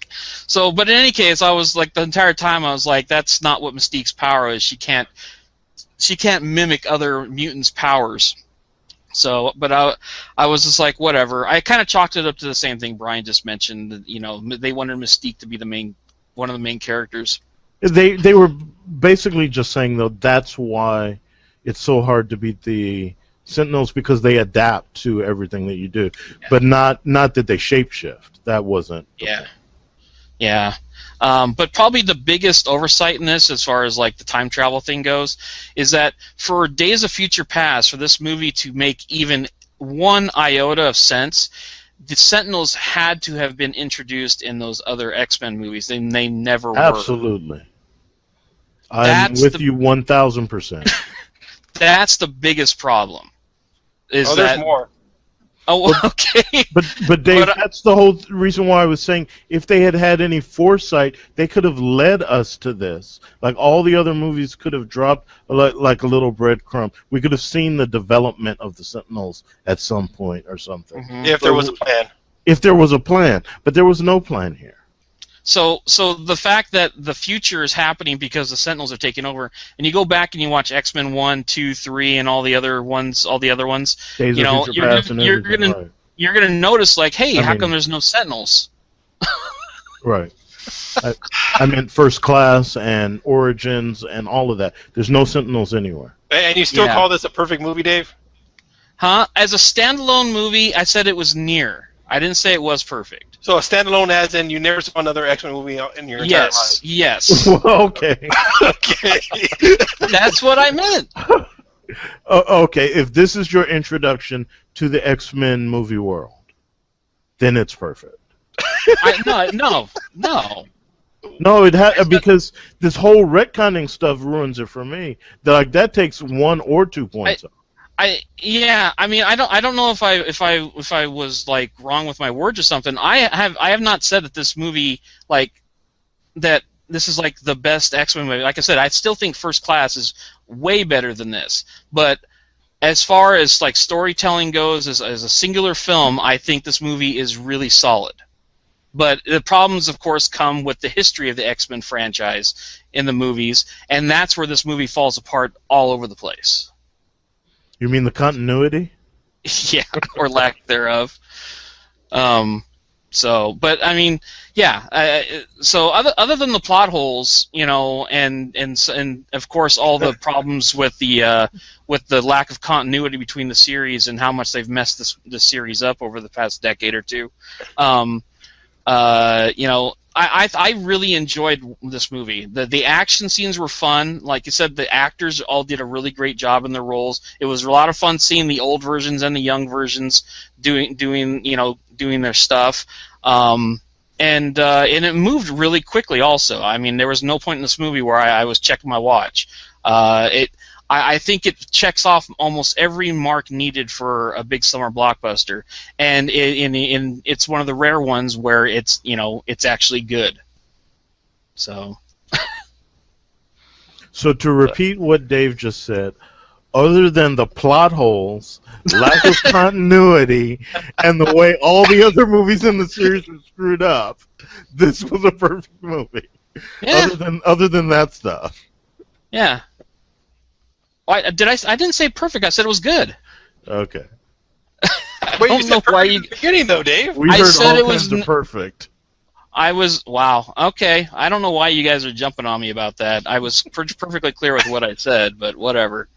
So, but in any case, I was like the entire time I was like, that's not what Mystique's power is. She can't mimic other mutants' powers. So, but I was just like, whatever. I kind of chalked it up to the same thing Brian just mentioned. They wanted Mystique to be one of the main characters. They were basically just saying though that's why it's so hard to beat the Sentinels, because they adapt to everything that you do, but not that they shapeshift. That wasn't. Yeah. But probably the biggest oversight in this, as far as like the time travel thing goes, is that for Days of Future Past, for this movie to make even one iota of sense, the Sentinels had to have been introduced in those other X-Men movies, and they never were. Absolutely. I'm with you 1,000%. That's the biggest problem. There's more. Oh, okay. But Dave, that's the whole reason why I was saying if they had had any foresight, they could have led us to this. Like all the other movies could have dropped like a little breadcrumb. We could have seen the development of the Sentinels at some point or something. Mm-hmm. If there was a plan. If there was a plan, but there was no plan here. So the fact that the future is happening because the Sentinels are taking over, and you go back and you watch X-Men 1, 2, 3, and all the other ones, Days of Future Past and everything, right. You're gonna notice like, hey, how come there's no Sentinels? Right. I meant First Class and Origins and all of that. There's no Sentinels anywhere. And you still call this a perfect movie, Dave? Huh? As a standalone movie, I said it was near. I didn't say it was perfect. So a standalone as in you never saw another X-Men movie in your entire life? Yes. Well, okay. Okay. That's what I meant. Okay, if this is your introduction to the X-Men movie world, then it's perfect. No. No, because this whole retconning stuff ruins it for me. That takes 1 or 2 points. I mean, I don't know if I was like wrong with my words or something. I have not said that this movie that this is like the best X-Men movie. Like I said, I still think First Class is way better than this. But as far as like storytelling goes, as a singular film, I think this movie is really solid. But the problems, of course, come with the history of the X-Men franchise in the movies, and that's where this movie falls apart all over the place. You mean the continuity? Yeah, or lack thereof. So, but I mean, yeah. So other than the plot holes, you know, and of course all the problems with the lack of continuity between the series and how much they've messed this series up over the past decade or two, you know, I really enjoyed this movie. The action scenes were fun. Like you said, the actors all did a really great job in their roles. It was a lot of fun seeing the old versions and the young versions doing their stuff. And it moved really quickly. Also, I mean, there was no point in this movie where I was checking my watch. I think it checks off almost every mark needed for a big summer blockbuster, and it's one of the rare ones where it's actually good. So. So to repeat what Dave just said, other than the plot holes, lack of continuity, and the way all the other movies in the series were screwed up, this was a perfect movie. Yeah. Other than that stuff. Yeah. I didn't say perfect. I said it was good. Okay. Wait, don't you know said why perfect you- at the beginning though, Dave. We I heard said all it was kinds of perfect. Wow. Okay. I don't know why you guys are jumping on me about that. I was perfectly clear with what I said, but whatever.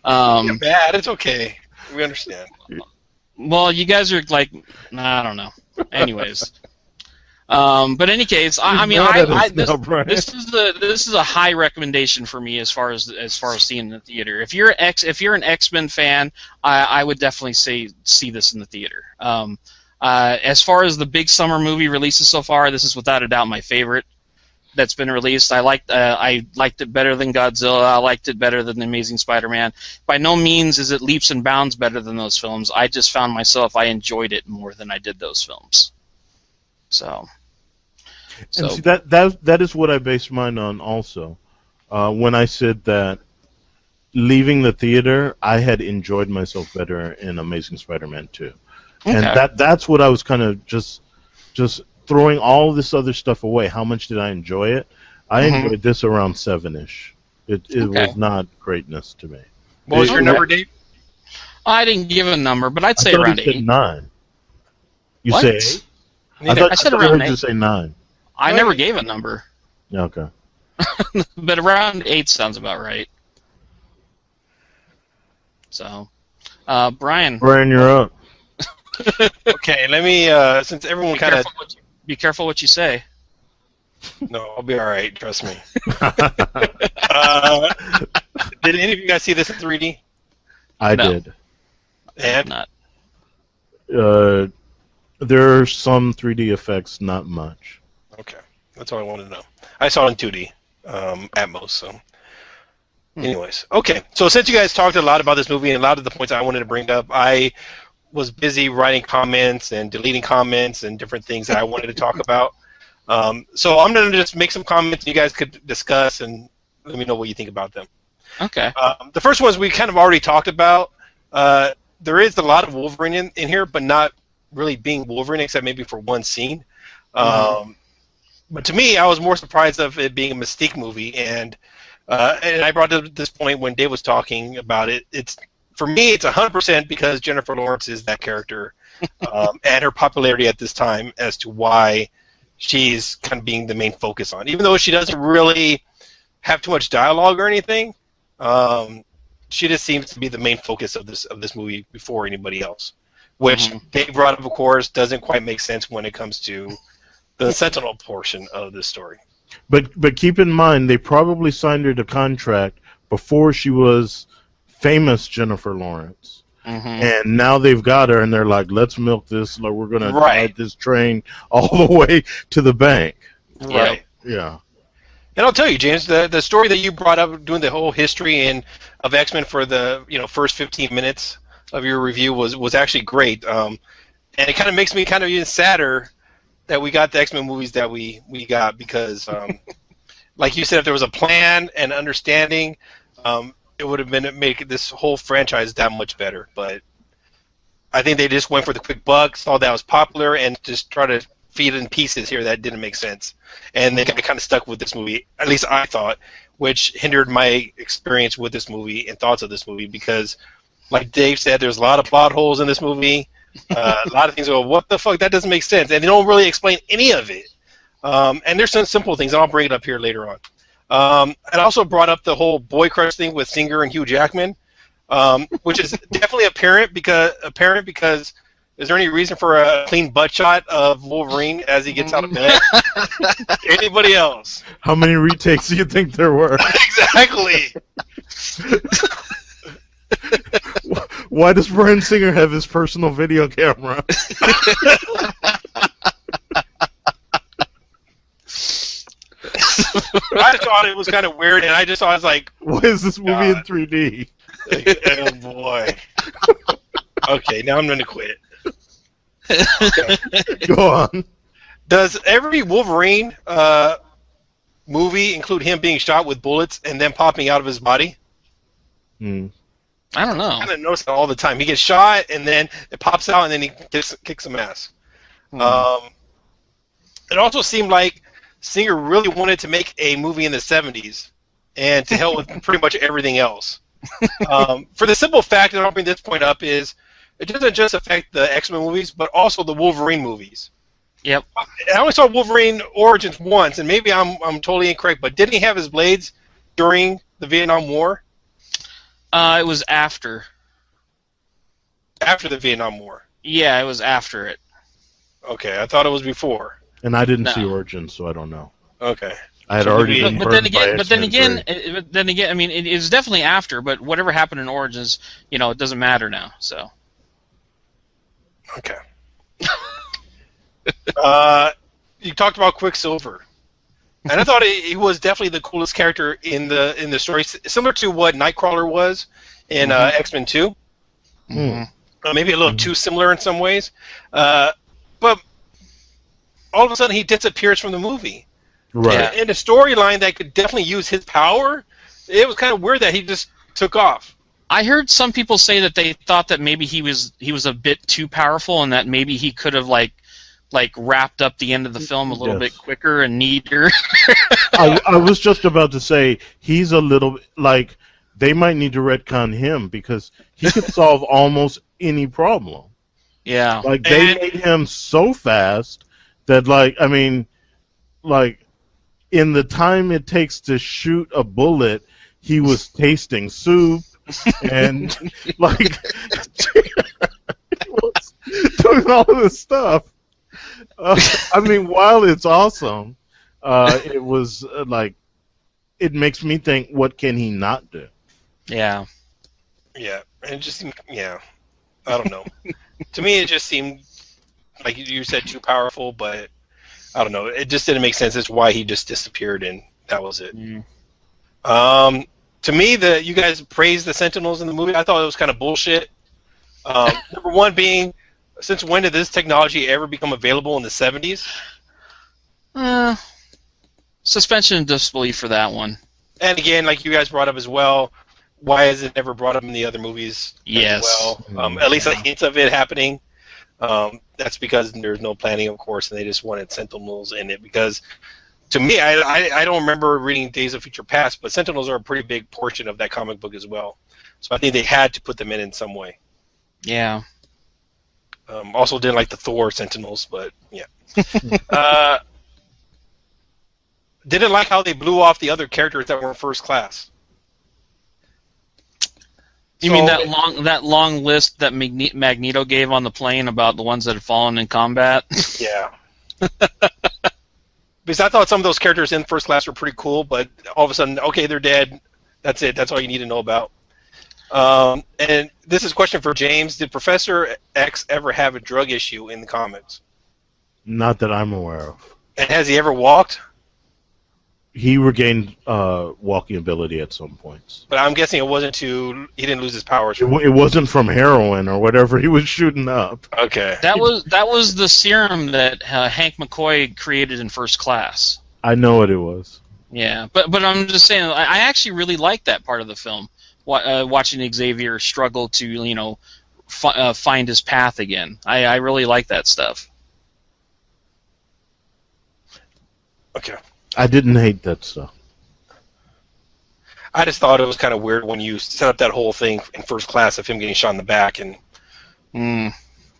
You're bad. It's okay. We understand. Well, you guys are like, I don't know. Anyways. But in any case, I mean, this is a high recommendation for me as far as seeing in the theater. If you're an X-Men fan, I would definitely see this in the theater. As far as the big summer movie releases so far, this is without a doubt my favorite that's been released. I liked it better than Godzilla. I liked it better than The Amazing Spider-Man. By no means is it leaps and bounds better than those films. I just found myself I enjoyed it more than I did those films. So and see, that is what I based mine on also. When I said that leaving the theater, I had enjoyed myself better in Amazing Spider-Man 2. And that's what I was kind of just throwing all this other stuff away. How much did I enjoy it? I enjoyed this around 7-ish. It was not greatness to me. What was your number, Dave? I didn't give a number, but I'd say I around you said 8. 9. You What? say 8? I said I around heard 8. you say 9. I never gave a number, Yeah, okay. but around 8 sounds about right. So, Brian, you're up. Okay, let me. Since everyone kind of. Be careful what you say. No, I'll be all right. Trust me. Did any of you guys see this in 3D? I No. did. And Not. There are some 3D effects, not much. okay, that's all I wanted to know. I saw it in 2D, Atmos. So, anyways, okay. So since you guys talked a lot about this movie and a lot of the points I wanted to bring up, I was busy writing comments and deleting comments and different things that I wanted to talk about. So I'm going to just make some comments and you guys could discuss and let me know what you think about them. Okay. The first ones we kind of already talked about. There is a lot of Wolverine in here, but not really being Wolverine except maybe for one scene. But to me, I was more surprised of it being a Mystique movie, and I brought up this point when Dave was talking about it. For me, it's 100% because Jennifer Lawrence is that character, and her popularity at this time as to why she's kind of being the main focus on. Even though she doesn't really have too much dialogue or anything, she just seems to be the main focus of this movie before anybody else. Which Dave brought up, of course, doesn't quite make sense when it comes to the Sentinel portion of this story. But keep in mind, they probably signed her to contract before she was famous Jennifer Lawrence. And now they've got her, and they're like, let's milk this. Like, we're going to ride this train all the way to the bank. Right. Yeah. And I'll tell you, James, the story that you brought up, doing the whole history of X-Men for the first 15 minutes of your review was actually great. And it kind of makes me kind of even sadder that we got the X-Men movies that we got because, like you said, if there was a plan and understanding, it would have make this whole franchise that much better. But I think they just went for the quick buck, saw that was popular, and just try to feed in pieces here that didn't make sense. And they got kind of stuck with this movie, at least I thought, which hindered my experience with this movie and thoughts of this movie because, like Dave said, there's a lot of plot holes in this movie. A lot of things go, what the fuck? That doesn't make sense, and they don't really explain any of it. And there's some simple things, and I'll bring it up here later on. And also brought up the whole boy crush thing with Singer and Hugh Jackman, which is definitely apparent because is there any reason for a clean butt shot of Wolverine as he gets out of bed? Anybody else? How many retakes do you think there were? Exactly. Why does Bryan Singer have his personal video camera? I thought it was kind of weird, and I was like, Why is this movie in God. 3D? Oh boy. Okay, now I'm going to quit. Okay. Go on. Does every Wolverine movie include him being shot with bullets and then popping out of his body? Hmm. I don't know. I kind of notice that all the time. He gets shot, and then it pops out, and then he kicks some ass. It also seemed like Singer really wanted to make a movie in the 70s, and to hell with pretty much everything else. For the simple fact, and I'll bring this point up, is it doesn't just affect the X-Men movies, but also the Wolverine movies. Yep. I only saw Wolverine Origins once, and maybe I'm totally incorrect, but didn't he have his blades during the Vietnam War? It was after. After the Vietnam War. Yeah, it was after it. Okay, I thought it was before. And I didn't No. see Origins, so I don't know. Okay. I had So already maybe- been But then burned by again, X-Men 3. I mean, it was definitely after. But whatever happened in Origins, it doesn't matter now. So. Okay. You talked about Quicksilver, and I thought he was definitely the coolest character in the story, similar to what Nightcrawler was in X-Men 2. Hmm. Maybe a little too similar in some ways, but all of a sudden he disappears from the movie. Right. Yeah. In a storyline that could definitely use his power, it was kind of weird that he just took off. I heard some people say that they thought that maybe he was a bit too powerful, and that maybe he could have like wrapped up the end of the film a little Yes. bit quicker and neater. I was just about to say he's a little like they might need to retcon him because he could solve almost any problem. Yeah. Like they And- made him so fast that like in the time it takes to shoot a bullet, he was tasting soup and like he was doing all of this stuff. I mean, while it's awesome, it was it makes me think, what can he not do? Yeah. Yeah, and it just seemed, I don't know. To me, it just seemed like you said too powerful, but I don't know. It just didn't make sense. That's why he just disappeared, and that was it. To me, you guys praised the Sentinels in the movie. I thought it was kind of bullshit. Number one being, since when did this technology ever become available in the 70s? Suspension of disbelief for that one. And again, like you guys brought up as well, why is it never brought up in the other movies Yes. as well? At least a hint of it happening. That's because there's no planning, of course, and they just wanted Sentinels in it. Because to me, I don't remember reading Days of Future Past, but Sentinels are a pretty big portion of that comic book as well. So I think they had to put them in some way. Yeah. Also didn't like the Thor Sentinels, but yeah. Didn't like how they blew off the other characters that were in First Class. You mean that long list that Magneto gave on the plane about the ones that had fallen in combat? Yeah. Because I thought some of those characters in First Class were pretty cool, but all of a sudden, okay, they're dead. That's it. That's all you need to know about. And this is a question for James. Did Professor X ever have a drug issue in the comics? Not that I'm aware of. And has he ever walked? He regained walking ability at some points. But I'm guessing it wasn't he didn't lose his powers. It wasn't from heroin or whatever he was shooting up. Okay. That was the serum that Hank McCoy created in First Class. I know what it was. Yeah, but I'm just saying, I actually really liked that part of the film, watching Xavier struggle to find his path again. I really like that stuff. Okay. I didn't hate that stuff. I just thought it was kind of weird when you set up that whole thing in First Class of him getting shot in the back, and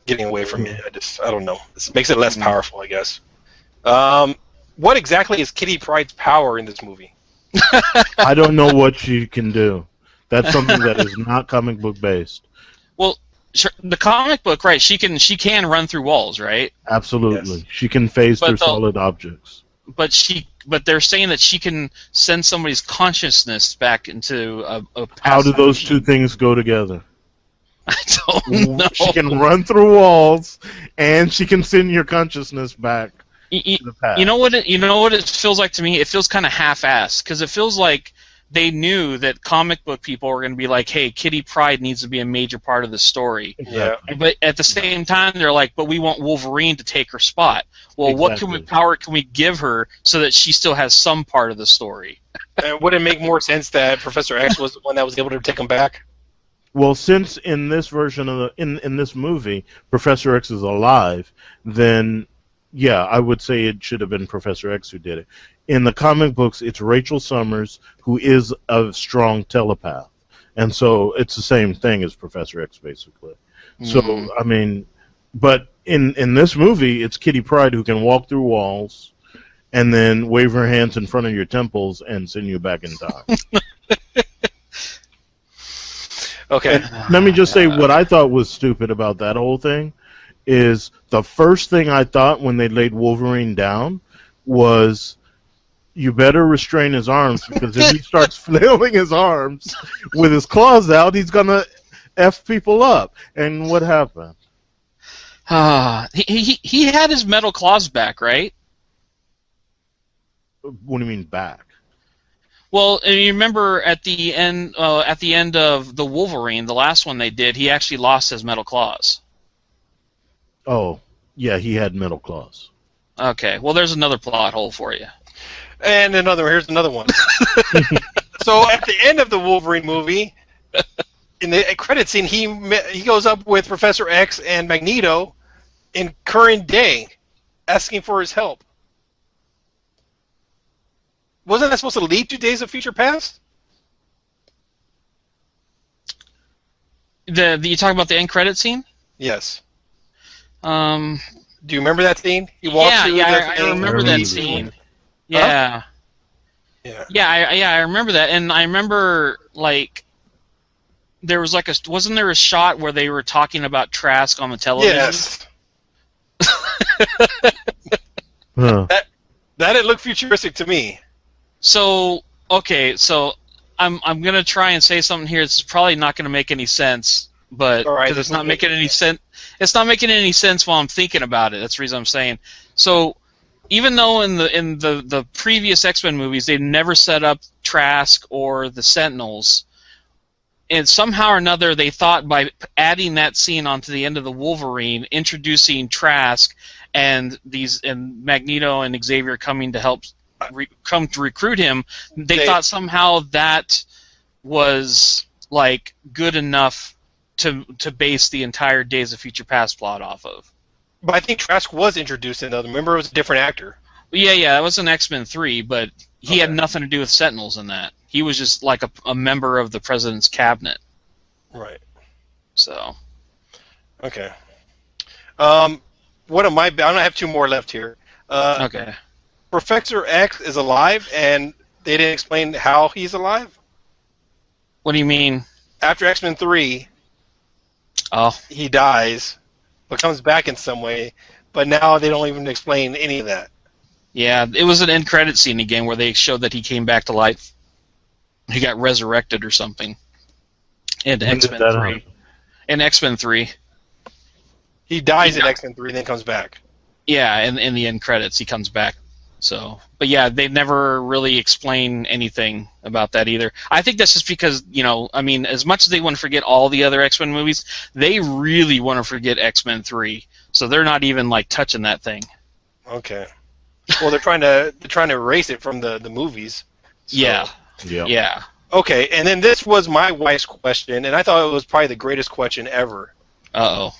getting away from it. I don't know. This makes it less powerful, I guess. What exactly is Kitty Pryde's power in this movie? I don't know what she can do. That's something that is not comic book based. Well, sure, the comic book, right? She can run through walls, right? Absolutely, Yes. she can phase through But solid objects. But they're saying that she can send somebody's consciousness back into a past. How do those dimension. two things go together? I don't know. She can run through walls, and she can send your consciousness back You, to the past. you know what? You know what it feels like to me? It feels kind of half-assed because it feels like they knew that comic book people were going to be like, "Hey, Kitty Pryde needs to be a major part of the story." Yeah. But at the same time, they're like, "But we want Wolverine to take her spot." Well, what power can we give her so that she still has some part of the story? Would it make more sense that Professor X was the one that was able to take him back? Well, since in this version of in this movie, Professor X is alive, then yeah, I would say it should have been Professor X who did it. In the comic books, it's Rachel Summers who is a strong telepath, and so it's the same thing as Professor X, basically. So I mean, but in this movie, it's Kitty Pryde who can walk through walls, and then wave her hands in front of your temples and send you back in time. Okay. Let me just say what I thought was stupid about that whole thing is the first thing I thought when they laid Wolverine down was you better restrain his arms because if he starts flailing his arms with his claws out, he's going to F people up. And what happened? He had his metal claws back, right? What do you mean back? Well, and you remember at the end of the Wolverine, the last one they did, he actually lost his metal claws. Oh, yeah, he had metal claws. Okay, well, there's another plot hole for you. And here's another one. So at the end of the Wolverine movie, in the credit scene, he goes up with Professor X and Magneto in current day, asking for his help. Wasn't that supposed to lead to Days of Future Past? You talking about the end credit scene? Yes. Do you remember that scene? He walks through I remember that scene. Yeah. Huh? Yeah. I remember that, and I remember like there was like wasn't there a shot where they were talking about Trask on the television? Yes. Huh. That didn't look futuristic to me. So okay, so I'm gonna try and say something here. It's probably not gonna make any sense, but because it's not making any sense. It's not making any sense while I'm thinking about it. That's the reason I'm saying. So even though in the previous X-Men movies they've never set up Trask or the Sentinels, and somehow or another they thought by adding that scene onto the end of the Wolverine, introducing Trask and Magneto and Xavier coming to help come to recruit him, they thought somehow that was like good enough to base the entire Days of Future Past plot off of. But I think Trask was introduced in the other. Remember, it was a different actor. Yeah, that was in X-Men 3, but he had nothing to do with Sentinels in that. He was just like a member of the President's cabinet. Right. So. Okay. What am I don't have two more left here. Okay. Professor X is alive, and they didn't explain how he's alive? What do you mean? After X-Men 3, he dies, but comes back in some way, but now they don't even explain any of that. Yeah, it was an end credit scene again where they showed that he came back to life. He got resurrected or something. In X-Men 3. In X-Men 3. He dies in X-Men 3 and then comes back. Yeah, in the end credits he comes back. So, but yeah, they never really explain anything about that either. I think that's just because, I mean, as much as they want to forget all the other X-Men movies, they really want to forget X-Men 3. So they're not even like touching that thing. Okay. Well, they're trying to erase it from the movies. So. Yeah. Okay, and then this was my wife's question, and I thought it was probably the greatest question ever. Uh-oh.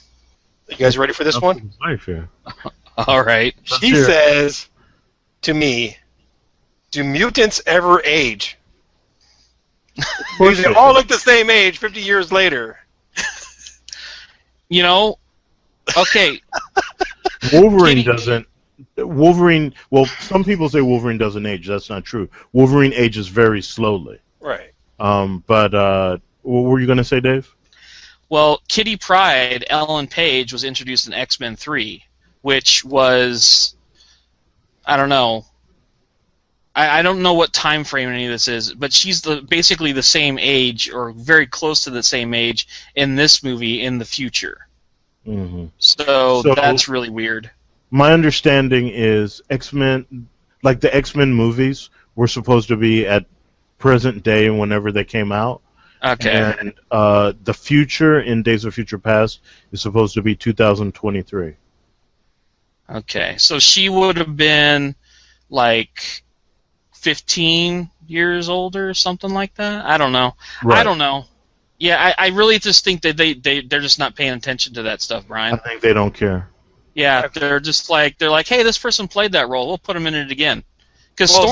You guys ready for this one? Wife here. All right. She says to me, do mutants ever age? They all look the same age 50 years later. Okay. Wolverine Kitty- doesn't. Wolverine. Well, some people say Wolverine doesn't age. That's not true. Wolverine ages very slowly. Right. But what were you going to say, Dave? Well, Kitty Pryde, Ellen Page, was introduced in X-Men 3, which was, I don't know. I don't know what time frame any of this is, but she's basically the same age, or very close to the same age, in this movie in the future. Mm-hmm. So So- that's really weird. My understanding is X-Men, like the X-Men movies, were supposed to be at present day whenever they came out. Okay. And the future in Days of Future Past is supposed to be 2023. Okay. So she would have been like 15 years older or something like that? I don't know. Right. I don't know. Yeah, I really just think that they're just not paying attention to that stuff, I Brian. think they don't care. Yeah, they're like, hey, this person played that role. We'll put him in it again. Because Well,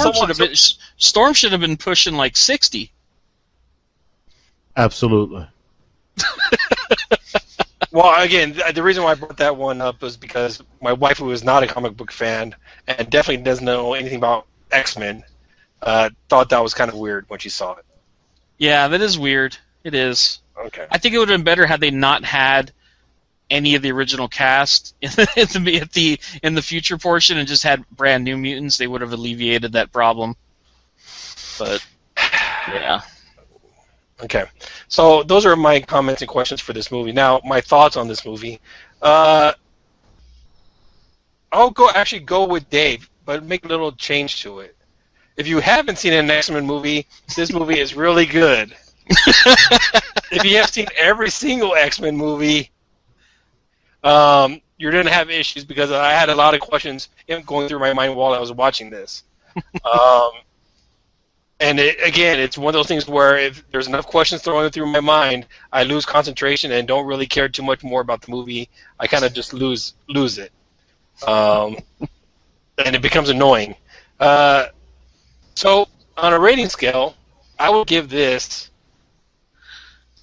Storm should have been pushing like 60. Absolutely. Well, again, the reason why I brought that one up was because my wife, who is not a comic book fan and definitely doesn't know anything about X-Men, thought that was kind of weird when she saw it. Yeah, that is weird. It is. Okay. I think it would have been better had they not had any of the original cast in the future portion and just had brand new mutants. They would have alleviated that problem. But yeah. Okay. So those are my comments and questions for this movie. Now, my thoughts on this movie. I'll go with Dave, but make a little change to it. If you haven't seen an X-Men movie, this movie is really good. If you have seen every single X-Men movie, you're going to have issues because I had a lot of questions going through my mind while I was watching this. And it's one of those things where if there's enough questions thrown through my mind, I lose concentration and don't really care too much more about the movie. I kind of just lose it. And it becomes annoying. So on a rating scale, I would give this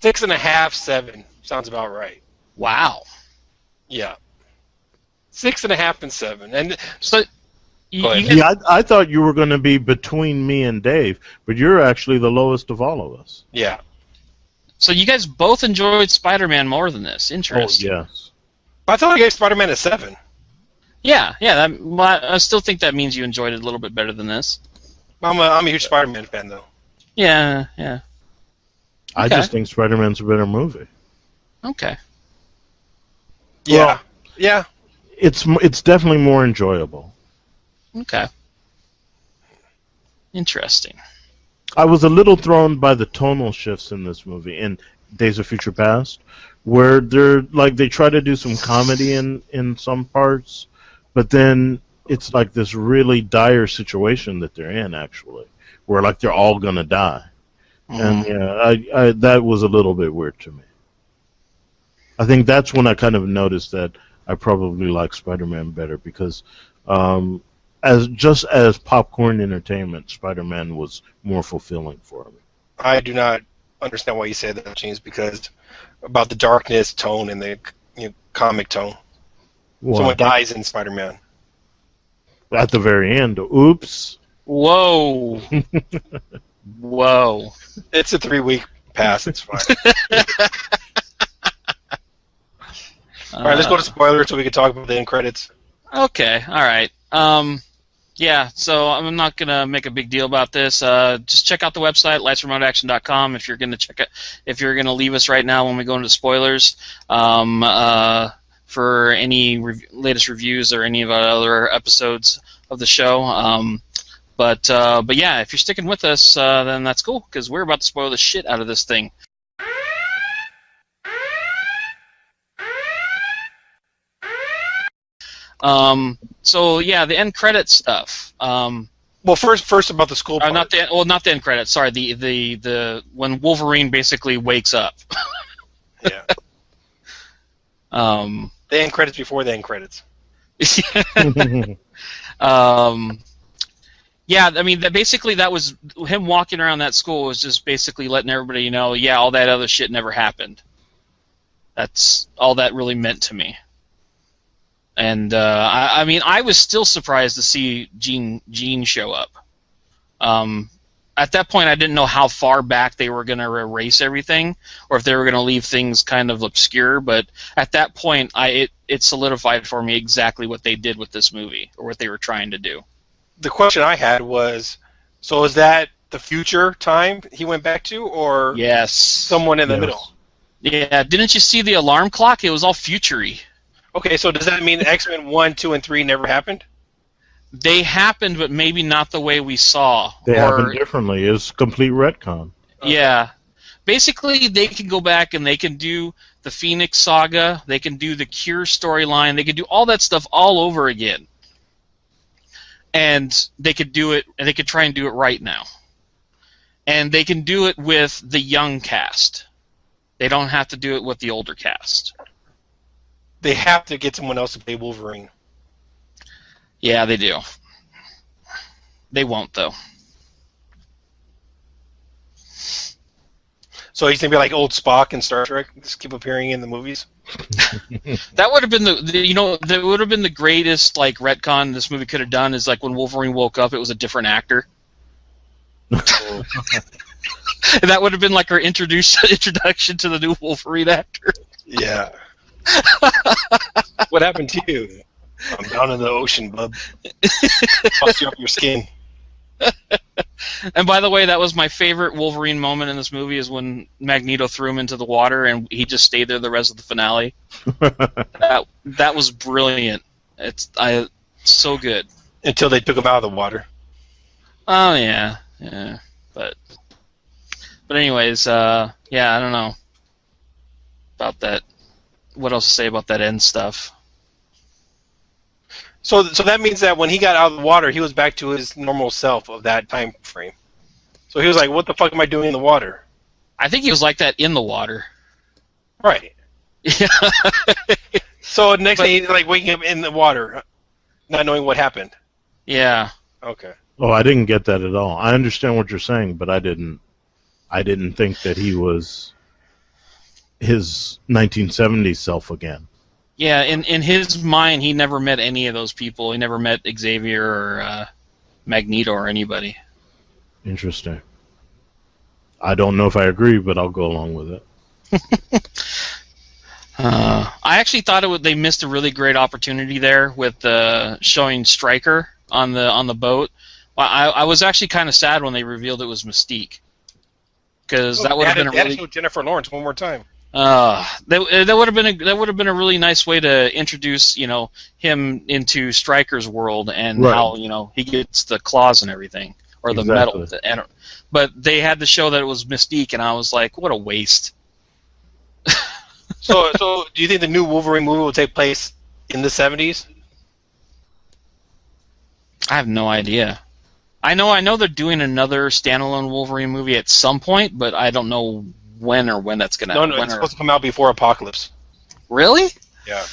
6.5, 7. Sounds about right. Wow. Yeah. 6.5 and 7. And So Go you ahead. guys, Yeah, I thought you were going to be between me and Dave, but you're actually the lowest of all of us. yeah. so you guys both enjoyed Spider-Man more than this. Interesting. Oh, yes. I thought I gave Spider-Man a 7. Yeah. I still think that means you enjoyed it a little bit better than this. I'm a huge Spider-Man fan, though. Yeah. I Okay. just think Spider-Man's a better movie. Okay. Yeah. Well- Yeah. It's definitely more enjoyable. Okay. Interesting. I was a little thrown by the tonal shifts in this movie in Days of Future Past, where they try to do some comedy in some parts, but then it's like this really dire situation that they're in actually, where like they're all gonna die, and I that was a little bit weird to me. I think that's when I kind of noticed that I probably like Spider-Man better because as popcorn entertainment, Spider-Man was more fulfilling for me. I do not understand why you say that, James, because about the darkness tone and the comic tone. Someone Well, dies in Spider-Man. at the very end, oops. Whoa. Whoa. It's a 3-week pass. It's fine. All right, let's go to spoilers so we can talk about the end credits. Okay. All right. Yeah. So I'm not gonna make a big deal about this. Just check out the website lightsremoteaction.com if you're gonna check it. If you're gonna leave us right now when we go into spoilers. For any latest reviews or any of our other episodes of the show. But yeah, if you're sticking with us, then that's cool because we're about to spoil the shit out of this thing. So yeah, the end credit stuff. Well, first about the school part. Not the end credits. Sorry, the when Wolverine basically wakes up. Yeah. The end credits before the end credits. Yeah, I mean, basically that was him walking around that school was just basically letting everybody know, yeah, all that other shit never happened. That's all that really meant to me. And I mean, I was still surprised to see Jean show up. At that point, I didn't know how far back they were going to erase everything, or if they were going to leave things kind of obscure. But at that point, it solidified for me exactly what they did with this movie, or what they were trying to do. The question I had was, so is that the future time he went back to, or Yes. someone in the Yes. middle? Yeah, didn't you see the alarm clock? It was all futury. Okay, so does that mean X-Men 1, 2, and 3 never happened? They happened, but maybe not the way we saw. They or, happen differently. It's complete retcon. Yeah. Basically, they can go back and they can do the Phoenix Saga, they can do the Cure storyline, they can do all that stuff all over again. And they could do it, and they could try and do it right now. And they can do it with the young cast. They don't have to do it with the older cast. They have to get someone else to play Wolverine. Yeah, they do. They won't, though. So he's gonna be like old Spock in Star Trek, just keep appearing in the movies. That would have been that would have been the greatest like retcon this movie could have done. Is like when Wolverine woke up, it was a different actor. And that would have been like our introduction to the new Wolverine actor. Yeah. What happened to you? I'm down in the ocean, bub. Bust you up your skin. And by the way, that was my favorite Wolverine moment in this movie is when Magneto threw him into the water and he just stayed there the rest of the finale. That was brilliant. It's so good. Until they took him out of the water. Oh yeah. But anyways, yeah, I don't know about that. What else to say about that end stuff? So that means that when he got out of the water, he was back to his normal self of that time frame. So he was like, "What the fuck am I doing in the water?" I think he was like that in the water. Right. Yeah. So next thing he's like waking up in the water, not knowing what happened. Yeah. Okay. Oh, I didn't get that at all. I understand what you're saying, but I didn't think that he was his 1970s self again. Yeah, in his mind, he never met any of those people. He never met Xavier or Magneto or anybody. Interesting. I don't know if I agree, but I'll go along with it. I actually thought they missed a really great opportunity there with showing Stryker on the boat. I was actually kind of sad when they revealed it was Mystique, because that would have been They had to show Jennifer Lawrence one more time. that would have been a really nice way to introduce him into Stryker's world and Right. how he gets the claws and everything, or the Exactly. metal. But they had to show that it was Mystique, and I was like, what a waste. So do you think the new Wolverine movie will take place in the 70s? I have no idea. I know they're doing another standalone Wolverine movie at some point, but I don't know when that's gonna. No, it's supposed to come out before Apocalypse. Really? Yeah.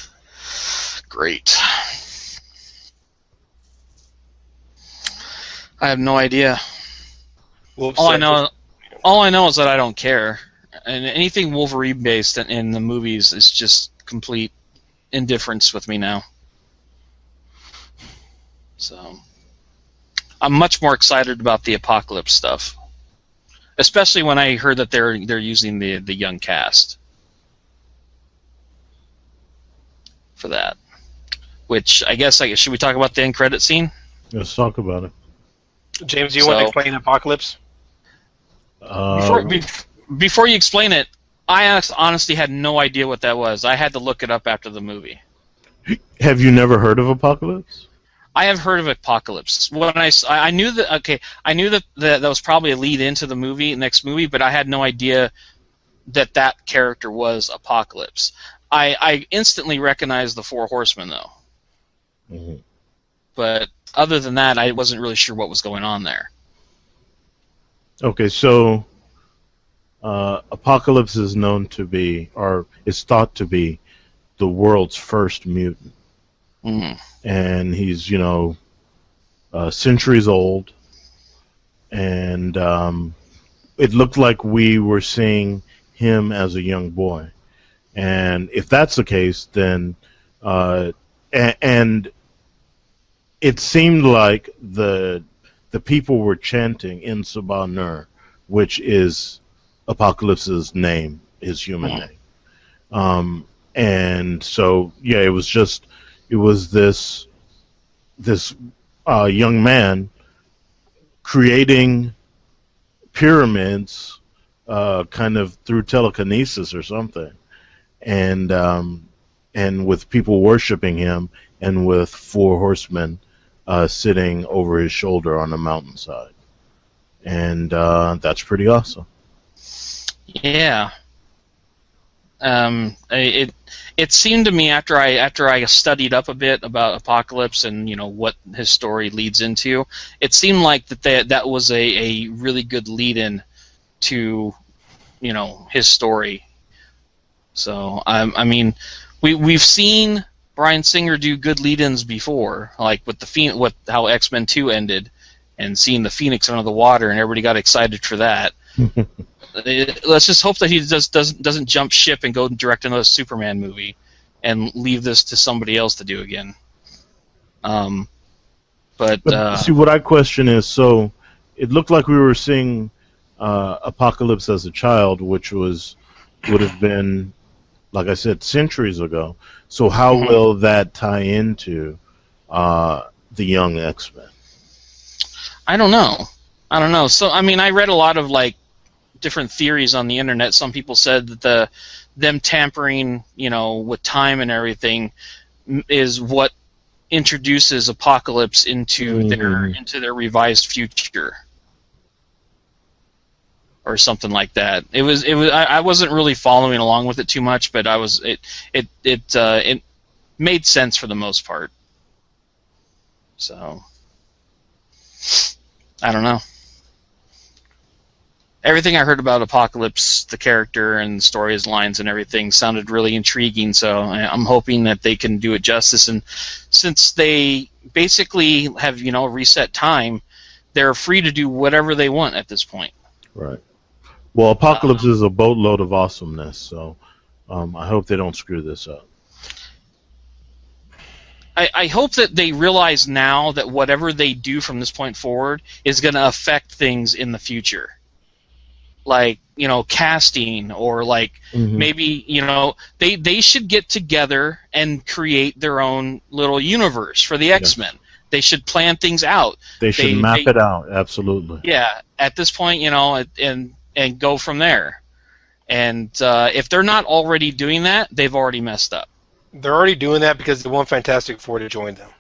Great. I have no idea. Whoops, All I know is that I don't care, and anything Wolverine based in the movies is just complete indifference with me now. So I'm much more excited about the Apocalypse stuff, especially when I heard that they're using the young cast for that. Which I guess should we talk about the end credit scene? Let's talk about it. James, do you want to explain Apocalypse? Before you explain it, I honestly had no idea what that was. I had to look it up after the movie. Have you never heard of Apocalypse? I have heard of Apocalypse. When I knew that. Okay, I knew that was probably a lead into the next movie, but I had no idea that character was Apocalypse. I instantly recognized the Four Horsemen though. Mm-hmm. But other than that, I wasn't really sure what was going on there. Okay, so Apocalypse is known to be, or is thought to be, the world's first mutant. Mm. And he's, centuries old. And it looked like we were seeing him as a young boy. And if that's the case, then and it seemed like the people were chanting in Sabah Nur, which is Apocalypse's name, his human name. And so yeah, it was this young man creating pyramids, kind of through telekinesis or something, and with people worshiping him, and with 4 horsemen sitting over his shoulder on a mountainside, and that's pretty awesome. Yeah. It seemed to me after I studied up a bit about Apocalypse and what his story leads into, it seemed like that was a really good lead-in to his story. So I mean, we've seen Bryan Singer do good lead-ins before, like with how X-Men 2 ended, and seeing the Phoenix under the water, and everybody got excited for that. Let's just hope that he doesn't jump ship and go direct another Superman movie, and leave this to somebody else to do again. But see, what I question is, so it looked like we were seeing Apocalypse as a child, which would have been, like I said, centuries ago. So how will that tie into the young X-Men? I don't know. So I mean, I read a lot of different theories on the internet. Some people said that them tampering, with time and everything, is what introduces Apocalypse into their revised future, or something like that. It was. I wasn't really following along with it too much, but it made sense for the most part. So I don't know. Everything I heard about Apocalypse, the character and storylines and everything, sounded really intriguing. So I'm hoping that they can do it justice. And since they basically have reset time, they're free to do whatever they want at this point. Right. Well, Apocalypse is a boatload of awesomeness. So I hope they don't screw this up. I hope that they realize now that whatever they do from this point forward is going to affect things in the future. Like, casting, or maybe, they should get together and create their own little universe for the X-Men. Yes. They should plan things out. They should map it out, absolutely. Yeah, at this point, and go from there. And if they're not already doing that, they've already messed up. They're already doing that because they want Fantastic Four to join them.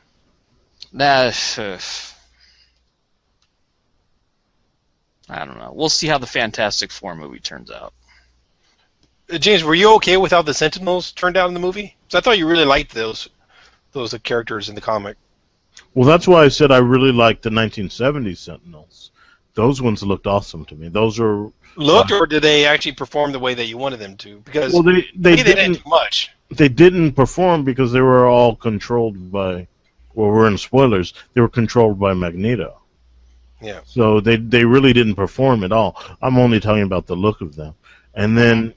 I don't know. We'll see how the Fantastic Four movie turns out. James, were you okay with how the Sentinels turned out in the movie? Because I thought you really liked those characters in the comic. Well, that's why I said I really liked the 1970s Sentinels. Those ones looked awesome to me. Those are or did they actually perform the way that you wanted them to? Because they didn't do much. They didn't perform because they were all controlled by. Well, we're in spoilers. They were controlled by Magneto. Yeah. So they really didn't perform at all. I'm only talking about the look of them. And then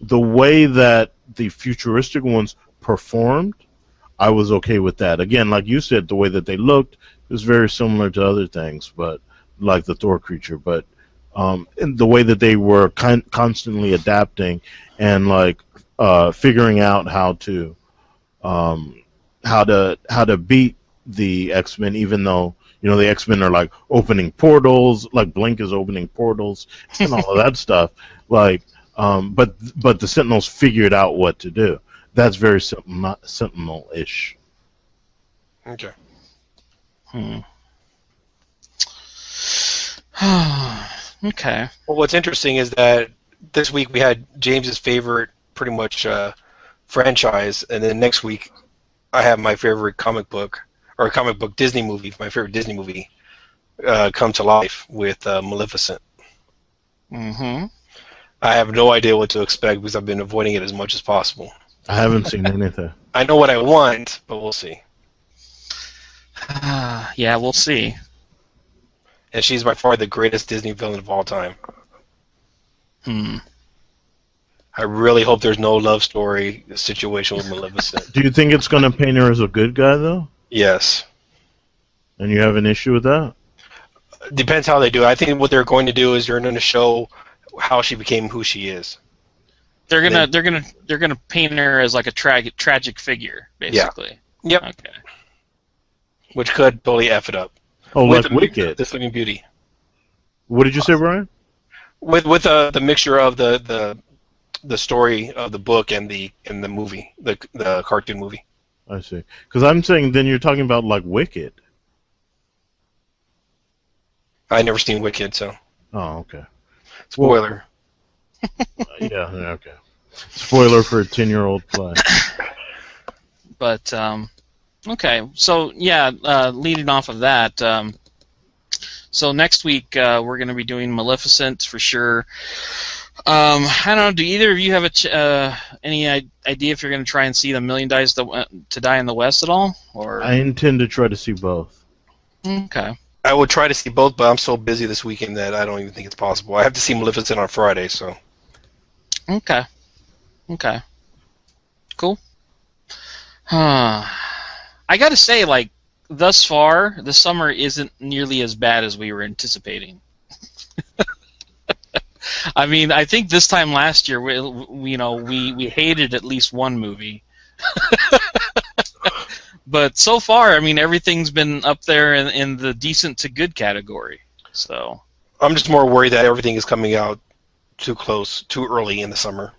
the way that the futuristic ones performed, I was okay with that. Again, like you said, the way that they looked was very similar to other things, but like the Thor creature. But and the way that they were constantly adapting and figuring out how to beat the X-Men, even though the X-Men are opening portals, like Blink is opening portals and all of that stuff. But the Sentinels figured out what to do. That's very Sentinel-ish. Okay. Okay. Well, what's interesting is that this week we had James's favorite, pretty much, franchise, and then next week I have my favorite comic book Disney movie, my favorite Disney movie, come to life with Maleficent. Mm-hmm. I have no idea what to expect because I've been avoiding it as much as possible. I haven't seen anything. I know what I want, but we'll see. Yeah, we'll see. And she's by far the greatest Disney villain of all time. I really hope there's no love story situation with Maleficent. Do you think it's going to paint her as a good guy, though? Yes. And you have an issue with that? Depends how they do it. I think what they're going to do is they're going to show how she became who she is. They're gonna paint her as like a tragic figure, basically. Yep. Okay. Which could totally F it up. Oh, With like Wicked. The Sleeping Beauty. What did you say, Brian? With the mixture of the story of the book and the movie, the cartoon movie. I see. Because I'm saying then you're talking about like Wicked. I never seen Wicked, so Oh, okay. spoiler. Yeah, okay. Spoiler for a 10-year-old play. But okay, so yeah, leading off of that, so next week we're going to be doing Maleficent for sure. I don't know. Do either of you have any idea if you're going to try and see the Million Days to Die in the West at all? Or I intend to try to see both. okay. I would try to see both, but I'm so busy this weekend that I don't even think it's possible. I have to see Maleficent on Friday, so. Okay. Cool. I gotta say, like, thus far, the summer isn't nearly as bad as we were anticipating. I mean, I think this time last year, we hated at least one movie. But so far, I mean, everything's been up there in the decent to good category. So I'm just more worried that everything is coming out too early in the summer.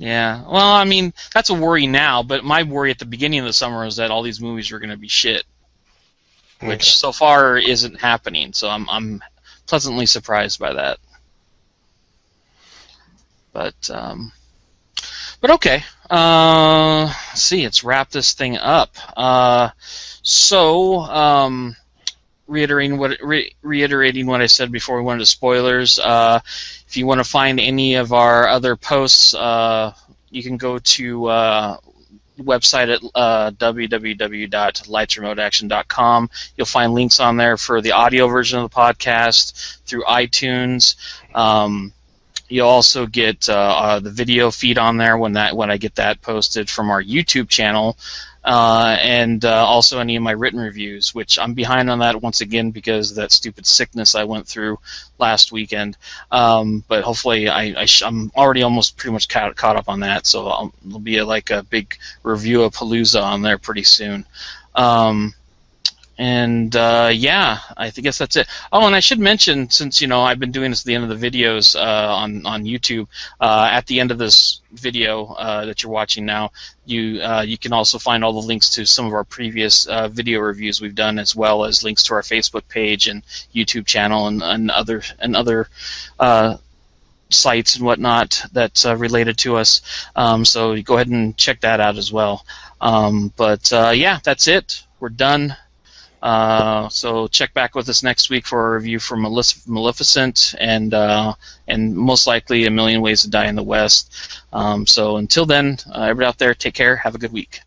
yeah, well, I mean, that's a worry now, but my worry at the beginning of the summer was that all these movies were going to be shit, which so far isn't happening. So I'm pleasantly surprised by that. But okay. Let's see. Let's wrap this thing up. Reiterating what I said before we went into spoilers. If you want to find any of our other posts, you can go to website at www.lightsremoteaction.com. You'll find links on there for the audio version of the podcast through iTunes. You'll also get the video feed on there when I get that posted from our YouTube channel, and also any of my written reviews, which I'm behind on that once again because of that stupid sickness I went through last weekend. But hopefully I'm already almost pretty much caught up on that, so there'll be a big review of Palooza on there pretty soon. Yeah, I guess that's it. Oh, and I should mention, since I've been doing this at the end of the videos on YouTube, at the end of this video that you're watching now, you can also find all the links to some of our previous video reviews we've done, as well as links to our Facebook page and YouTube channel and other sites and whatnot that's related to us. So you go ahead and check that out as well. Yeah, that's it. We're done. So check back with us next week for a review for Maleficent and most likely A Million Ways to Die in the West. So until then, everybody out there, take care. Have a good week.